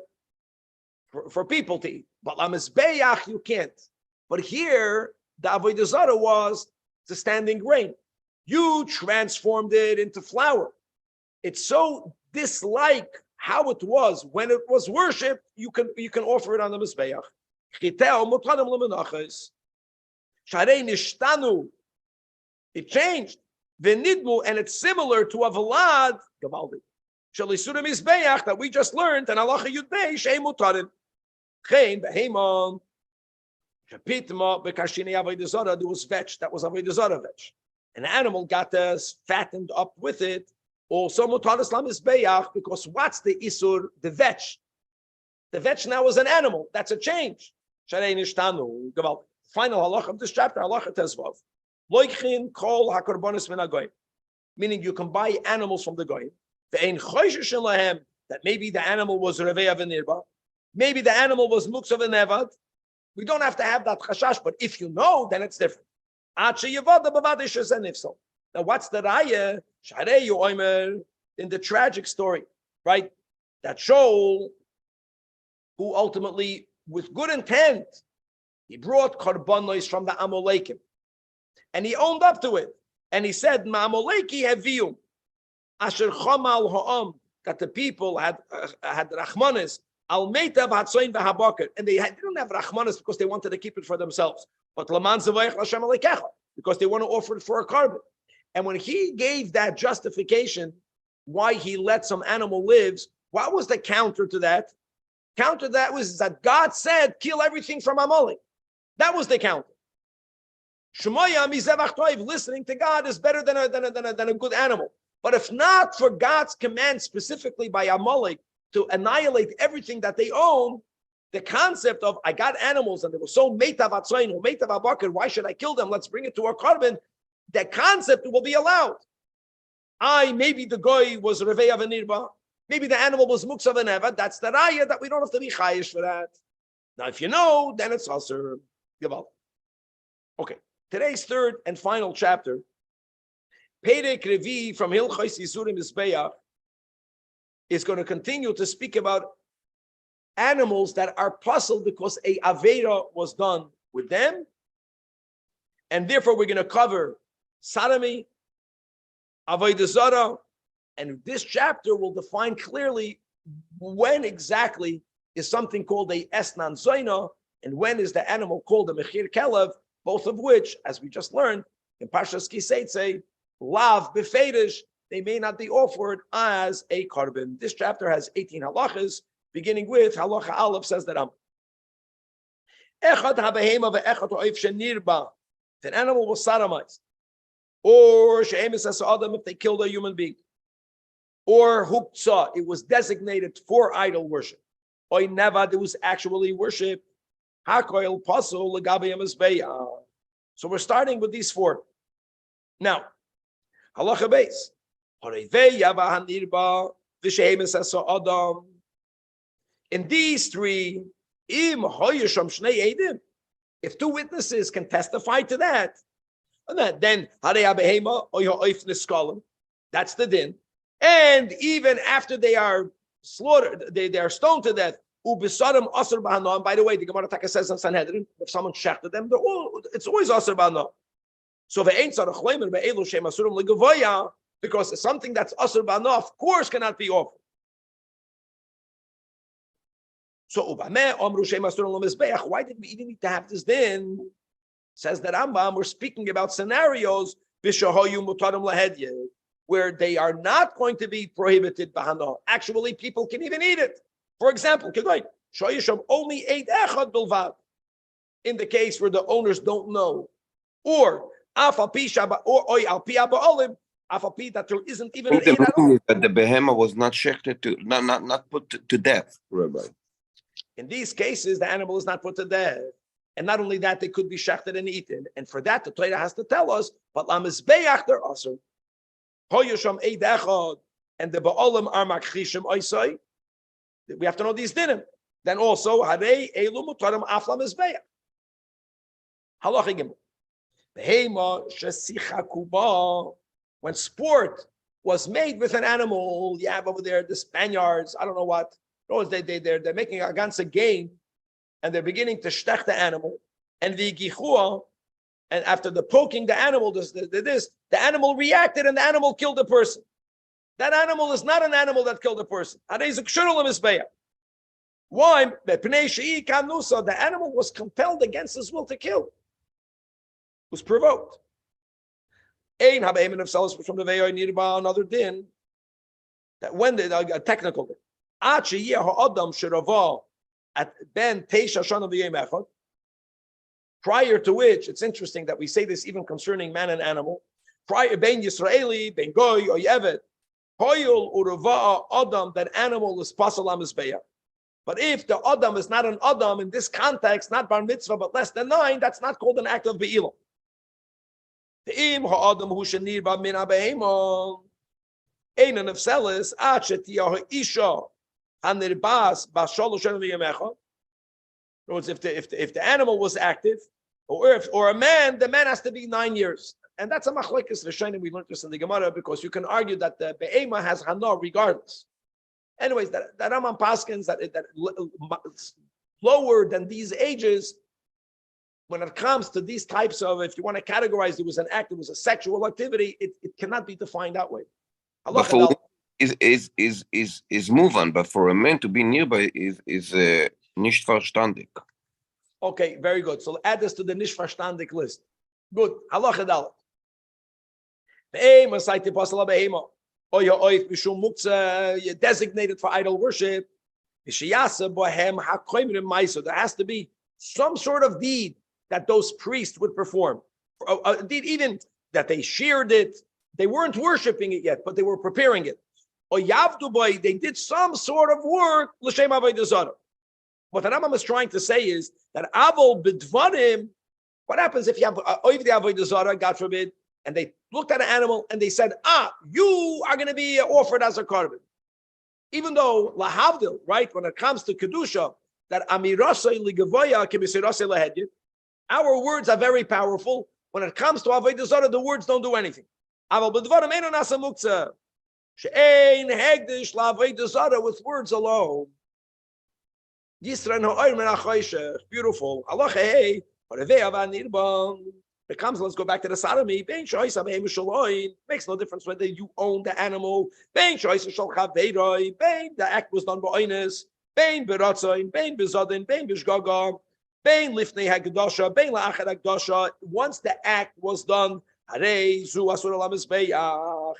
for people to eat, but lamizbeach you can't. But here, the avodah zarah was the standing grain. You transformed it into flour. It's so dislike how it was when it was worshipped. You can offer it on the mizbeach. It changed. And it's similar to a velad that we just learned. And Allah yudbei shei mutarim. Chein behemon. There was vetch that was avodah zarah vetch. An animal got fattened up with it. Also mutaris lamizbeach, because what's the isur? The vetch. The vetch now is an animal. That's a change. Sharei nishtanu. Final halacha of this chapter, halacha tezvav. Loichin kol hakorbanis min hagoyim. Meaning you can buy animals from the goyim. Ve'ein choishesh lahem, that maybe the animal was reveya v'nirba. Maybe the animal was muksa v'nevad. We don't have to have that chashash, but if you know, then it's different. Now, what's the raya? In the tragic story, right? That Shaul, who ultimately, with good intent, he brought korbanos from the Amolekim, and he owned up to it, and he said, "Ma'amoleki hevium, asher chomal ha'am," that the people had rachmanis. Al meitav hatzoin v'habakar, and they didn't have rachmanis because they wanted to keep it for themselves, but laman zevayich l'Hashem alekecha, because they want to offer it for a carbon. And when he gave that justification why he let some animal live, what was the counter to that? Counter to that was that God said, "Kill everything from Amalek." That was the counter. Shmoya mizevach toiv, listening to God is better than a good animal. But if not for God's command specifically by Amalek to annihilate everything that they own, the concept of I got animals and they were so meitav atzayin or meitav abakar, why should I kill them? Let's bring it to our carbon. That concept will be allowed. Maybe the goy was reveya v'nirba. Maybe the animal was muksa v'neva. That's the raya that we don't have to be chayish for that. Now, if you know, then it's also Gabal. Okay, today's third and final chapter, Perek Revi from Hilchos Yisurim Mizbeach, is going to continue to speak about animals that are puzzled because a avera was done with them, and therefore we're going to cover sodomy, avodah zarah, and this chapter will define clearly when exactly is something called a esnan zoina, and when is the animal called a mechir kelev, both of which, as we just learned in Parshas Kiseitze, lav befedish, they may not be offered as a carbon. This chapter has 18 halachas, beginning with halacha aleph says that echad habehema ve'echad ha'oif shenirba, if an animal was sodomized, or she'emes as adam if they killed a human being, or huktzah, it was designated for idol worship, or nevad, it was actually worship. Hakoil pasul legabe mizbeah. So we're starting with these four. Now, halacha base. In these three, if two witnesses can testify to that, then that's the din. And even after they are slaughtered, they are stoned to death. And by the way, the Gemara Taka says in Sanhedrin, if someone shechted them, it's always asur b'hana. So because it's something that's asur b'hana, of course, cannot be offered. So why did we even need to have this din? Says that Rambam, we're speaking about scenarios where they are not going to be prohibited b'hana. Actually, people can even eat it. For example, only ate echad bilvad in the case where the owners don't know, or Afapi, that there isn't even an The aid at all. meaning is that the behemoth was not shechted to, not put to death, Rabbi. In these cases, the animal is not put to death. And not only that, they could be shechted and eaten. And for that, the Torah has to tell us, but lamizbeach they're also. Hoyusham eid echad, and the ba'olim are makchishim oisai. We have to know these dinim. Then also, harei elu mutarim af lamizbeach. Halacha gimel. Behema shesichakuba. When sport was made with an animal, you have over there the Spaniards, I don't know what. They're making a ganze game, and they're beginning to shtech the animal, and the gichua, and after the poking the animal, the animal reacted, and the animal killed the person. That animal is not an animal that killed the person. Why? The animal was compelled against his will to kill. Was provoked. Ein habeim of sells from the ve'oy nirba another din that when a technical din. At ben teisha shana v'yem echad. Prior to which, it's interesting that we say this even concerning man and animal. Prior ben Yisraeli, ben goy or yevet, hoyul urava adam, that animal is pasal amizbeya. But if the adam is not an adam in this context, not bar mitzvah but less than 9, that's not called an act of be'ilah. The im ha'adam hu shenir ba min ha'be'ema ein an nefselis at shetiyah ha'isha ha'nirbas ba'shalosh shen v'yemecha. In other words, if the animal was active, or a man, the man has to be 9 years, and that's a machlekes rishonim. We learned this in the Gemara because you can argue that the be'ema has hana regardless. Anyways, that Rambam paskins that lower than these ages. When it comes to these types of, if you want to categorize it was an act, it was a sexual activity, it cannot be defined that way. But for is move on, but for a man to be nearby is nicht verstandig. Okay, very good. So add this to the nicht verstandig list. Good. Halacha dalet. Be'ema sayti pasala be'ema. Oya oit mishum muktzah, you're designated for idol worship. Mishiyasa bohem hakoimrim ma'isa. There has to be some sort of deed that those priests would perform. Indeed, even that they sheared it, they weren't worshiping it yet, but they were preparing it. Or yavdu boy, they did some sort of work. L'shem avodah zarah. What the Rambam is trying to say is that avol b'dvarim. What happens if you have oivdei avodah zarah, God forbid, and they looked at an animal and they said, you are going to be offered as a korban. Even though lahavdil, right, when it comes to kedusha, that amirasei ligavoya kibisirasei lahedyin. Our words are very powerful. When it comes to avodah zarah, the words don't do anything. Aval b'dvarim eino nasa muktzah. She'ein hegdish la'avodah zarah with words alone. Yisran ha'oir min ha'choshech. Beautiful. Allah hey. It comes, let's go back to the sodomy. Makes no difference whether you own the animal. The act was done by oinus. Bein beratzain, bein bezadin, bein bishgaga, bein lifnei hagdasha, bein la'achad hagdasha. Once the act was done, harei zu asur lamizbeach.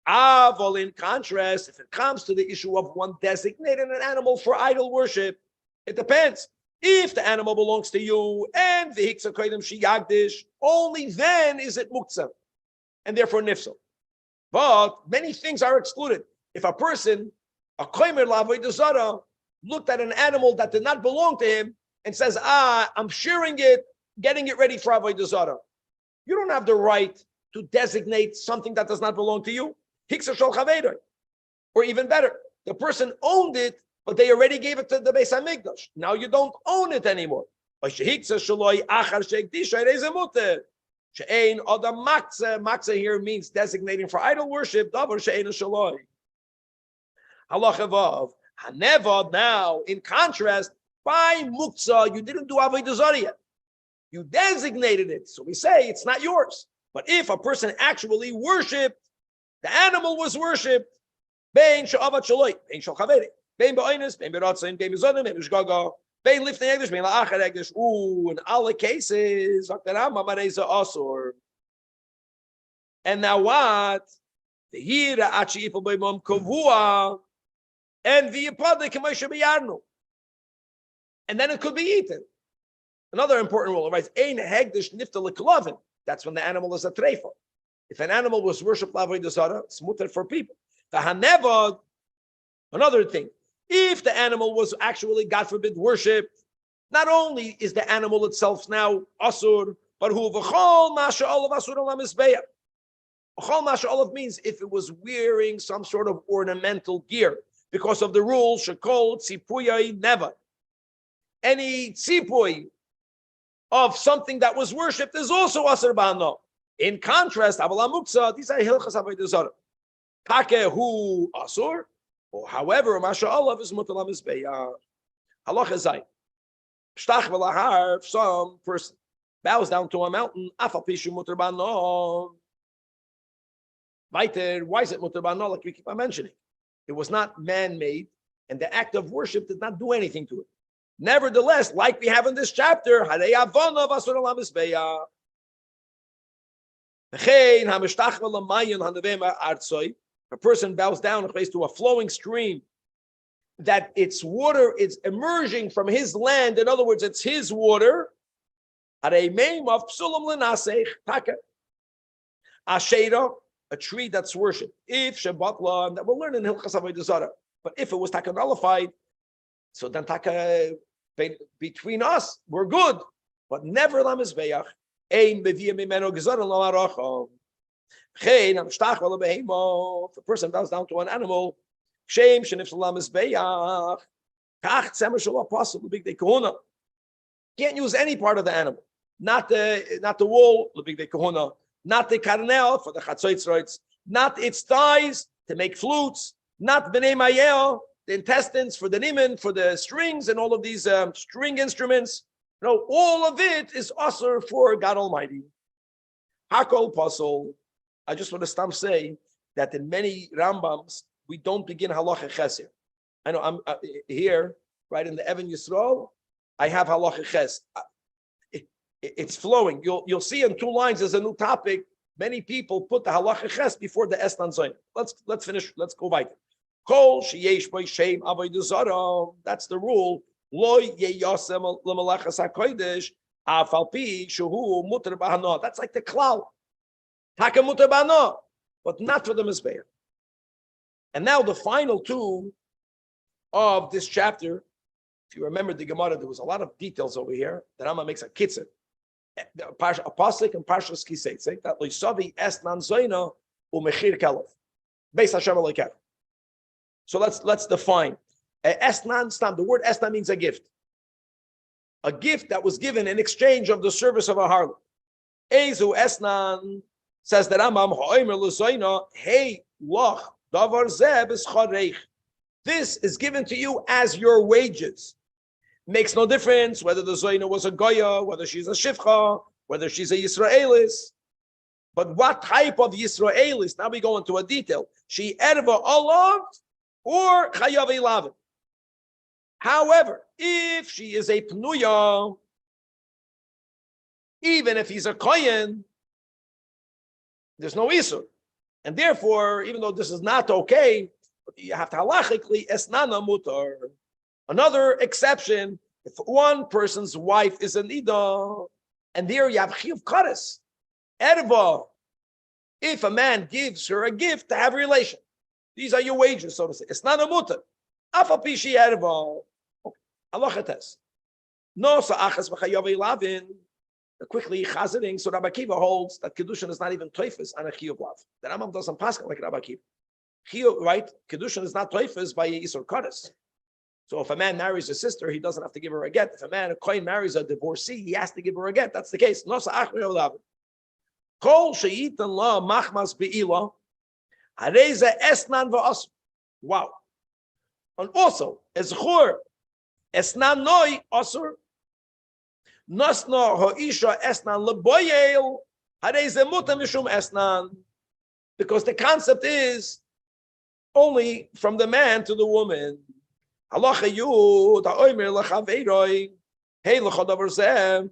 Avol, in contrast, if it comes to the issue of one designating an animal for idol worship, it depends. If the animal belongs to you and the hiksa koydem shiyagdish, only then is it muktzah, and therefore nifsel. But many things are excluded. If a person, a koymer la'avodah zarah, looked at an animal that did not belong to him and says, I'm shearing it, getting it ready for avodah zarah, you don't have the right to designate something that does not belong to you. Hiksa shel chaveiroi. Or even better, the person owned it, but they already gave it to the Beis HaMikdash. Now you don't own it anymore. Matzah here means designating for idol worship. Halacha vav. Haneva, now, in contrast, by muktzah, you didn't do avodah zarah yet. You designated it. So we say it's not yours. But if a person actually worshipped, the animal was worshipped, bein she'avat shaloi, bein shel chaveri, bein ba'oinus, bein b'ratzain, bein b'zodim, bein b'shgaga, bein lifnei hegdish, bein la'achar hegdish. In all cases, and now what? The yira achi ifal b'imam kavua, and the yipada k'moshe b'yarnu. And then it could be eaten. Another important rule, right? Ein hegdish nifta l'klavin. That's when the animal is a treifa. If an animal was worshipped l'avodah zarah, it's mutar for people. The haneva, another thing, if the animal was actually, God forbid, worshipped, not only is the animal itself now asur, but who v'chol masha olav asur olam mizbeach. V'chol masha olav means if it was wearing some sort of ornamental gear, because of the rule, shekol tzipuyai never. Any tzipuy of something that was worshipped is also asur b'hano. In contrast, avala muksa, these are hilchas avodah zarah. Take hu asur, or however, masha olav is mutar lamizbeach. Halacha zayin. Shtach v'lahar, some person bows down to a mountain. Afal pishu mutar b'hano. Weiter, why is it mutar b'hano? Like we keep on mentioning, it was not man-made, and the act of worship did not do anything to it. Nevertheless, like we have in this chapter, harei avana v'asur olam mizbeach. A person bows down to a flowing stream that its water is emerging from his land. In other words, it's his water. Ashera, a tree that's worshipped. If Shabbatla, that we'll learn in Hilchas Avodah Zarah. But if it was taka nullified, so then taka between us, we're good. But never lamizbeach. If a person bows down to an animal, can't use any part of the animal, not the wool, not the carnel for the chatzotz, not its thighs to make flutes, not b'nei mayel, the intestines for the nimen, for the strings and all of these string instruments. No, all of it is usher for God Almighty. Hakol pasol. I just want to say that in many Rambams we don't begin halacha ches. I know I'm here, right in the Even Yisrael. I have halacha ches. It's flowing. You'll see in 2 lines as a new topic. Many people put the halacha ches before the esnan zayin. Let's finish. Let's go weiter. Kol sheyesh by shem avodah zarah. That's the rule. Lo yeyasem lemalachas hakodesh afal pi shuhu mutar b'hano. That's like the klal. Taka mutar b'hano, but not for the mizbeach. And now the final 2 of this chapter. If you remember the Gemara, there was a lot of details over here. The Rambam makes a kitzur. A pasuk and parshas kisei that loisavi esnan zoyna umechir kalav. Beis Hashem aleikav. So let's define. Esnan stam. The word esnan means a gift. A gift that was given in exchange of the service of a harlot. Ezu esnan says that Rambam ha'omer l'zoyna hey loch davar zeh b'schareich. This is given to you as your wages. Makes no difference whether the Zoyna was a Goya, whether she's a Shifcha, whether she's a Yisraelis. But what type of Yisraelis? Now we go into a detail. She erva olav or chayav elavin. However, if she is a Pnuya, even if he's a Kohen, there's no Isur. And therefore, even though this is not okay, you have to halachically esnana mutar. Another exception, if one person's wife is an ida, and there you have chiyuv kares, erva. If a man gives her a gift to have a relation, these are your wages, so to say. Esnana mutar. Afa pishi erva. Halacha tes. No sa'achas v'chayav elavin. Quickly chazeting, so Rabbi Akiva holds that kedushin is not even toifus on a chiyuv lav. The Rambam doesn't pass like Rabbi Akiva. Chiyuv, right? Kedushin is not toifus by Yisur Kares. So if a man marries a sister, he doesn't have to give her a get. If a kohen marries a divorcee, he has to give her a get. That's the case. No sa'achmi olav. Kol sheyitan la machmas be'ila hareza esnan va'asur. Wow. And also, ezchur esnan noi asur. Nasna ha'isha esnan leboyel hareza mutam mishum esnan. Because the concept is only from the man to the woman. Halacha yud ha'omer l'chaveiroi hey l'chodavar zeh.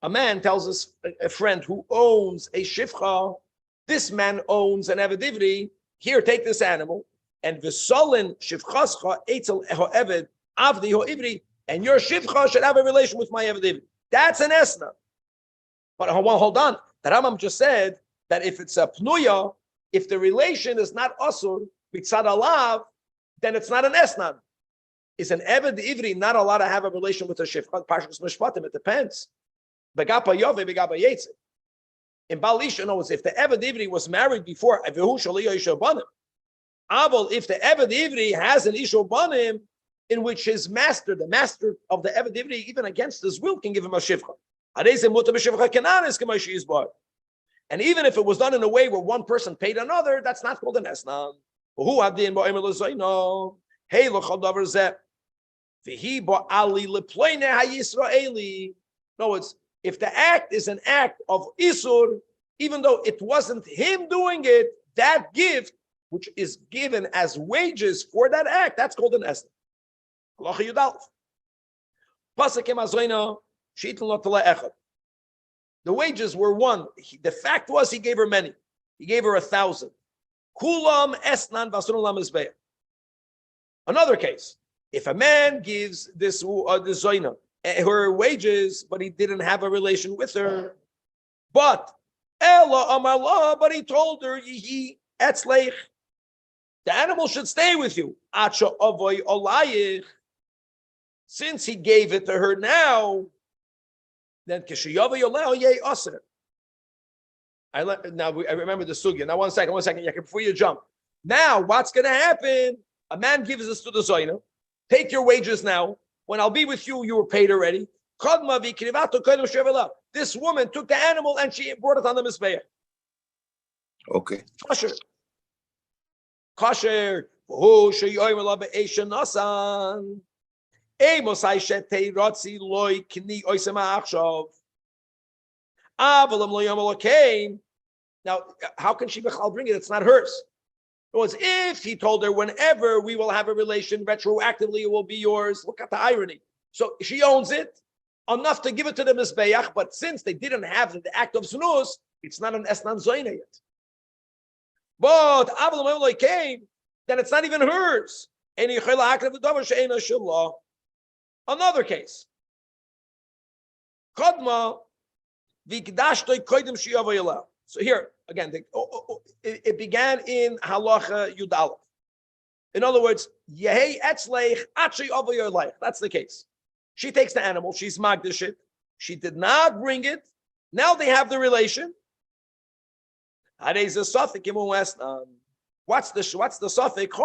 A man tells us a friend who owns a shifcha. This man owns an avedivri. Here, take this animal and v'solin shifchascha etzel ha'eved avdi ha'ivri. And your shifcha should have a relation with my avedivri. That's an esna. But hold on. The Rambam just said that if it's a pnuya, if the relation is not asur, mitzad alav, then it's not an esnan. Is an eved ivri not allowed to have a relation with a shifcha? Parshas Mishpatim, it depends. Begapa yove, begapa yetze. In Balisha, knows if the eved ivri was married before, avihu shaliyah isha banim. Aval, if the eved ivri has an isha banim, in which his master, the master of the eved ivri, even against his will, can give him a shifcha. And even if it was done in a way where one person paid another, that's not called an esnan. Hey, no, it's if the act is an act of isur, even though it wasn't him doing it, that gift, which is given as wages for that act, that's called an esnan. The wages were one. The fact was he gave her many. He gave her 1,000. Kulam esnan vasulam izbeya. Another case, if a man gives this zoina her wages, but he didn't have a relation with her, but Ella Amala, but he told her he etzleich, the animal should stay with you. Acha avoy olayich. Since he gave it to her now, then kishiyava yoleo yei aser. I remember the sugya. Now one second. Before you jump. Now what's going to happen? A man gives this to the zoina. Take your wages now. When I'll be with you, you were paid already. This woman took the animal and she brought it on the mizbeach. Okay. Kosher. Now, how can she bring it? It's not hers. Because if he told her, whenever we will have a relation, retroactively it will be yours. Look at the irony. So she owns it enough to give it to the mizbeach, but since they didn't have the act of znus, it's not an esnan zoyna yet. But Aval came, then it's not even hers. Another case. So here, again, it began in halacha yudalef. In other words, yehei etzleich achi avoyolech. That's the case. She takes the animal, she's magdish it. She did not bring it. Now they have the relation. What's the suffix?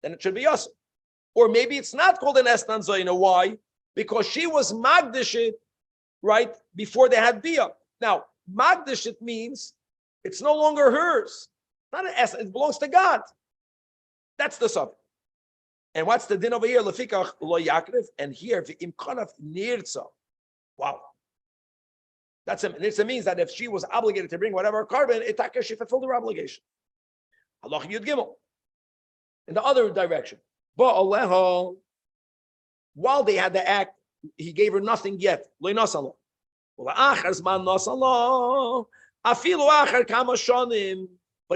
Then it should be us. Or maybe it's not called an esnan zoyna. Why? Because she was magdish it right before they had bia. Now, magdish it means it's no longer hers. Not an esnan, it belongs to God. That's the suffix. And what's the din over here? Lefikach lo yakriv. And here, v'imkanav nirtza. Wow. It means that if she was obligated to bring whatever carbon, she fulfilled her obligation. Halach Yud Gimel. In the other direction. While they had the act, he gave her nothing yet. But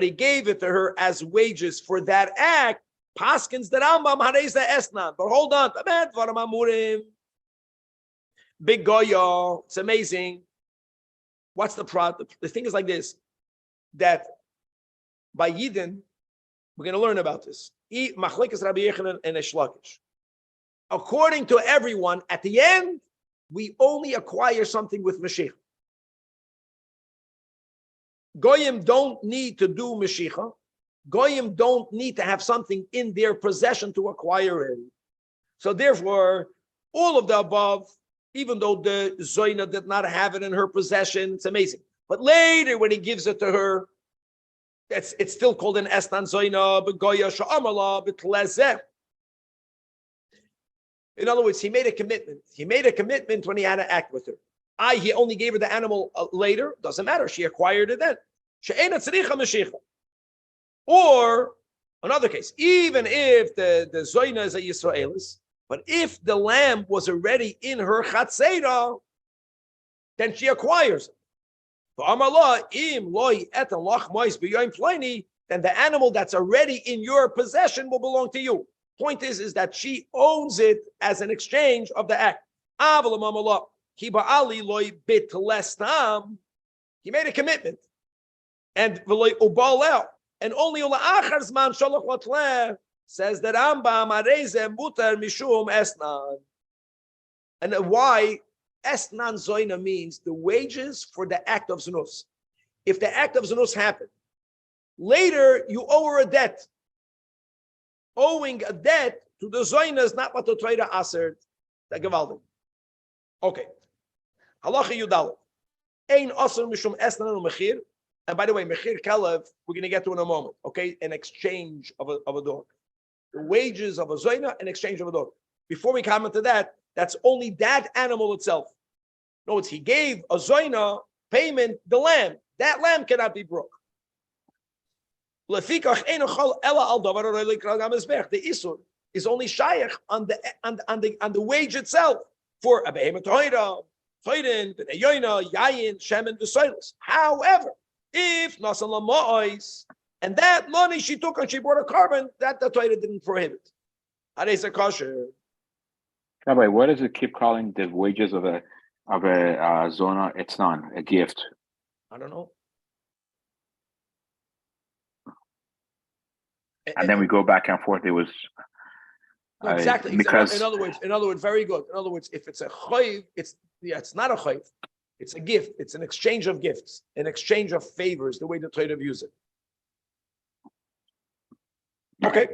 he gave it to her as wages for that act. Paskins the Rambam hareza esnan. But hold on. Big Goya. It's amazing. What's the product? The thing is like this, that by Yidden, we're going to learn about this. Machlekes Rabbi Yochanan and Eshlakish. According to everyone, at the end, we only acquire something with Mashiach. Goyim don't need to do Mashiach. Goyim don't need to have something in their possession to acquire it. So therefore, all of the above, even though the Zoyna did not have it in her possession, it's amazing. But later, when he gives it to her, it's still called an Esnan Zoyna, but Goya Sha'amala, but Lezeh. In other words, he made a commitment. He made a commitment when he had to act with her. He only gave her the animal later. Doesn't matter. She acquired it then. Or another case, even if the Zoyna is a Yisraelis, but if the lamb was already in her chatzera, then she acquires it. Then the animal that's already in your possession will belong to you. Point is that she owns it as an exchange of the act. He made a commitment. And only ula'achar zman shalach latleh says that Rambam areze mutar mishum esnan. And why esnan zoina means the wages for the act of znus. If the act of znus happened, later you owe her a debt. Owing a debt to the zoina is not what the Torah asert. The gewaldig. Okay. Halacha yudal. Ein asr mishum esnan u'mechir. And by the way, mechir kalev, we're going to get to in a moment. Okay, an exchange of a dog. The wages of a zoina in exchange of a dog. Before we comment to that, that's only that animal itself. No, it's he gave a zoina payment, the lamb. That lamb cannot be broke. The isur is only shayach on the wage itself for a behemoth toira, toirin, b'neyoina, yayin, shemen, v'soilus. However, if nasan lama'is, and that money she took and she bought a carbon, that the Torah didn't prohibit. Harei kosher. Rabbi, what does it keep calling the wages of a zona? It's not a gift. I don't know. And then we go back and forth. It was no, exactly. Because in other words, very good. In other words, if it's a chayv, it's not a chayv. It's a gift. It's an exchange of gifts, an exchange of favors. The way the Torah views it. Okay.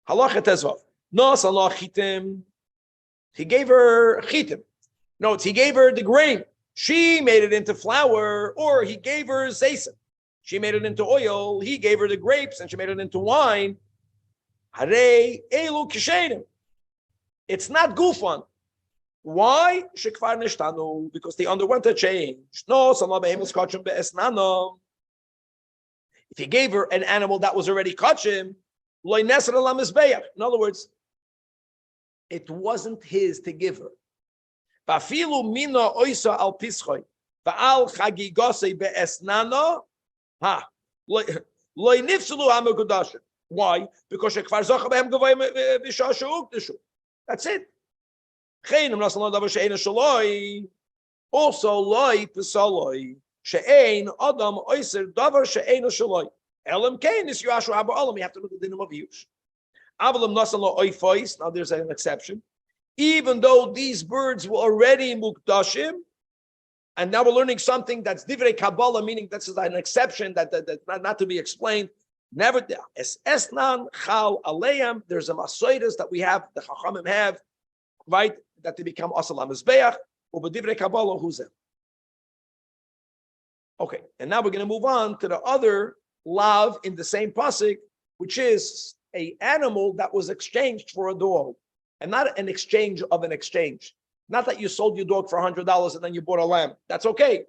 Halacha tezvav. Nos Allah chitim. He gave her chitim. No, he gave her the grain. She made it into flour, or he gave her zaysim. She made it into oil. He gave her the grapes, and she made it into wine. Harei elu kishenim. It's not gufan. Why? Shekvar nishtanu, because they underwent a change. No, if he gave her an animal that was already kachim, in other words, it wasn't his to give her. Why? Because that's it. Also, loy pesaloi she'ein adam oiser davar she'ein shaloi. Elam kain is yuashu haba olam. You have to look at the name of yush. Avalam nasan lo oifois. Now there's an exception. Even though these birds were already mukdashim, and now we're learning something that's divrei Kabbalah, meaning that's an exception that not to be explained. Never es esnan chal aleim. There's a masoidas that we have, the chachamim have, right, that they become asal hamizbeach or b'divrei Kabbalah huzeh. Okay, and now we're going to move on to the other lav in the same pasuk, which is a animal that was exchanged for a dog, and not an exchange of an exchange. Not that you sold your dog for $100 and then you bought a lamb. That's okay,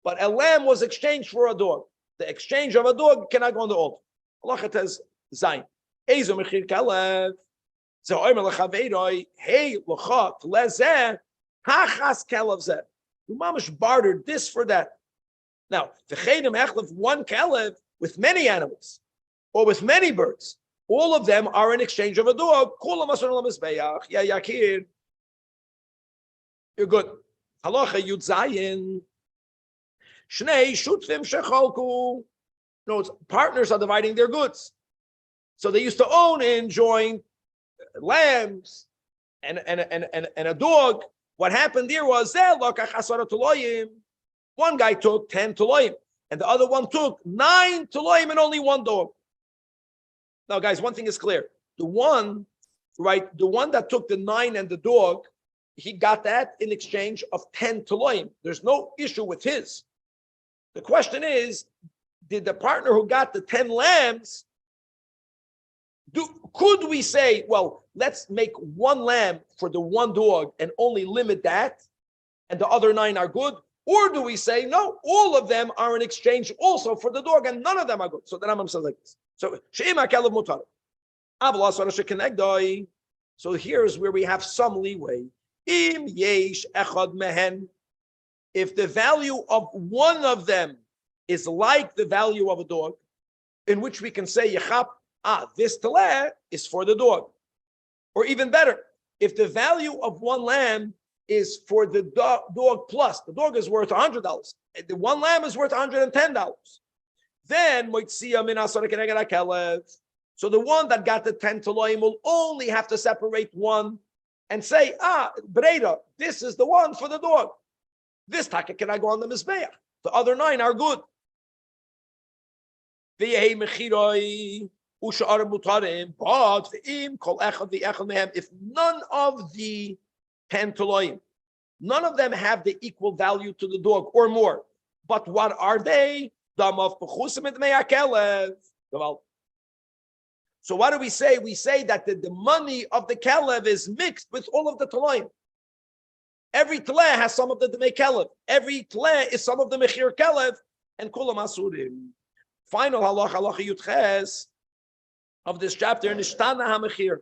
but a lamb was exchanged for a dog. The exchange of a dog cannot go on the altar. Allah says, Zayin. Ezo mechir kalev. Ze'omer lechaveiroi. Hey, l'chot, lezeh. Hachas kalev zeh. You mamash bartered this for that. Now, v'cheidim echlev, one kalev with many animals, or with many birds. All of them are in exchange of a dog. Kulam asur l'mizbeach. Ya yakir. You're good. Halacha yud zayin. Shnei shutfim shechalku. No, partners are dividing their goods. So they used to own and enjoying lambs and a dog. What happened there was one guy took 10 tuloim, and the other one took 9 tuloim and only one dog. Now, guys, one thing is clear: the one that took the 9 and the dog, he got that in exchange of 10 tuloim. There's no issue with his. The question is, did the partner who got the 10 lambs, could we say, well, let's make one lamb for the one dog and only limit that, and the other 9 are good? Or do we say, no, all of them are in exchange also for the dog, and none of them are good? So the Rambam says like this. So So here's where we have some leeway. Im yesh echad mehen. If the value of one of them is like the value of a dog, in which we can say, this teleh is for the dog. Or even better, if the value of one lamb is for the dog plus. The dog is worth $100. The one lamb is worth $110. Then so the one that got the 10 toloim will only have to separate one and say, Breda, this is the one for the dog. This taka can I go on the mizbeach? The other 9 are good. But if none of the 10 toloim, none of them have the equal value to the dog or more, but what are they? So what do we say? We say that the money of the kelev is mixed with all of the toloim. Every tleh has some of the dmei kelev. Every tleh is some of the mechir kelev, and kulam asurim. Final halacha yutches of this chapter, nishtana hamechir.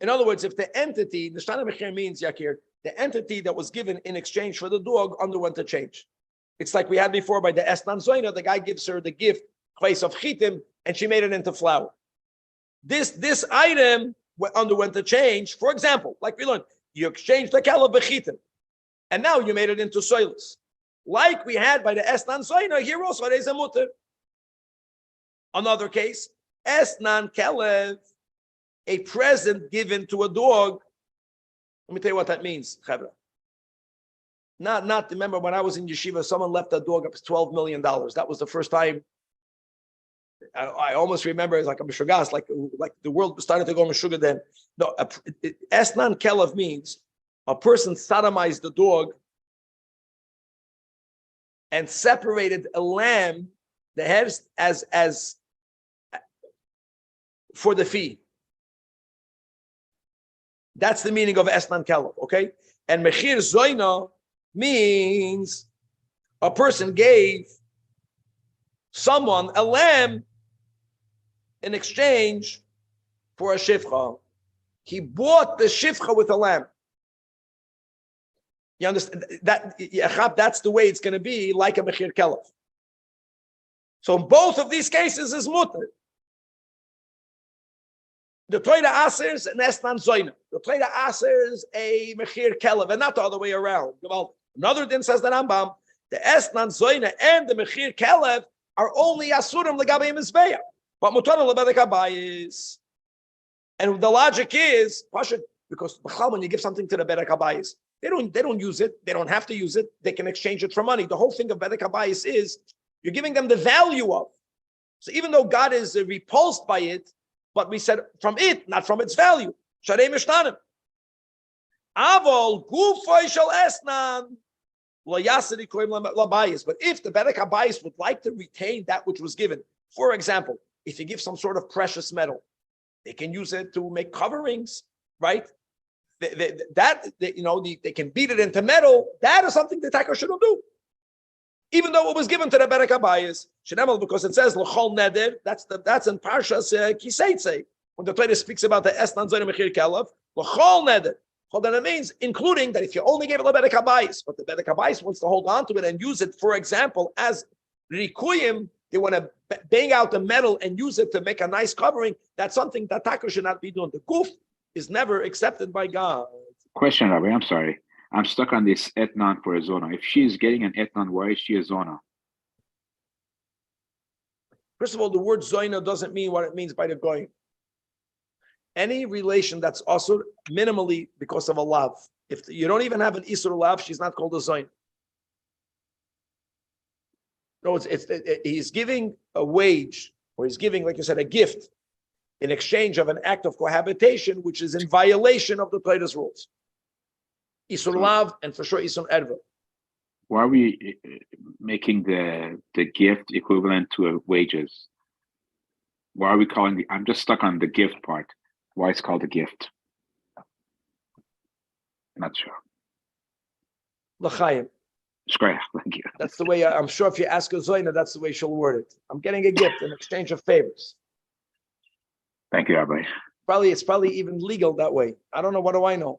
In other words, if the entity, nishtana mechir means, Yakir, the entity that was given in exchange for the dog underwent a change. It's like we had before by the Esnan Zoina, the guy gives her the gift, place of chitim, and she made it into flour. This item underwent a change. For example, like we learned, you exchanged the kelev bechitim, and now you made it into soilus. Like we had by the Esnan Zoina, here also there is a mutter. Another case, Esnan kelev, a present given to a dog. Let me tell you what that means, Chavra. Not remember when I was in yeshiva, someone left a dog up $12 million. That was the first time. I almost remember it's like a mishugas, like the world started to go mishuga then. No, Esnan kelev means a person sodomized the dog and separated a lamb, the head as for the fee. That's the meaning of Esnan kelev, okay? And mechir zoina means a person gave someone a lamb in exchange for a shifcha. He bought the shifcha with a lamb. You understand that? That's the way it's going to be, like a mechir kelev. So in both of these cases is mutter. The Torah asers and Esnan zoina. The Torah asers a mechir kelev, and not the other way around. Well, another din says the Rambam, the Esnan zoina and the mechir kelev are only asurim legabei mizbeach, but mutar lebedek habayis. And the logic is because when you give something to the bedek habayis, they don't use it. They don't have to use it. They can exchange it for money. The whole thing of bedek habayis is you're giving them the value of. So even though God is repulsed by it, but we said from it, not from its value. Sharei mishtanim. Avol gufay shel esnan lo yaseri koim labayis. But if the bedek habayis would like to retain that which was given, for example, if you give some sort of precious metal, they can use it to make coverings, right? They can beat it into metal. That is something the taker shouldn't do. Even though it was given to the bedek habayis, because it says l'chol neder. That's in Parshas Kiseitze when the Torah speaks about the Esnan Zoyne Mechir Kelev. L'chol neder. Chol neder means including that if you only gave it to the bedek habayis, but the bedek habayis wants to hold on to it and use it, for example, as rikuyim, they want to bang out the metal and use it to make a nice covering. That's something that taker should not be doing. The guf is never accepted by God. Question, Rabbi. I'm sorry. I'm stuck on this etnan for a zona. If she is getting an etnan, why is she a zona? First of all, the word zoina doesn't mean what it means by the goyim. Any relation that's also minimally because of a lav. If you don't even have an isur lav, she's not called a zoina. No, he's giving a wage, or he's giving, like you said, a gift in exchange of an act of cohabitation, which is in violation of the Torah's rules. Isur lav and for sure isur erva. Why are we making the gift equivalent to wages? Why are we calling I'm just stuck on the gift part. Why it's called a gift? I'm not sure. L'chaim. Thank you. That's the way, I'm sure if you ask a zoina, that's the way she'll word it. I'm getting a gift in exchange of favors. Thank you, Rabbi. It's probably even legal that way. I don't know. What do I know?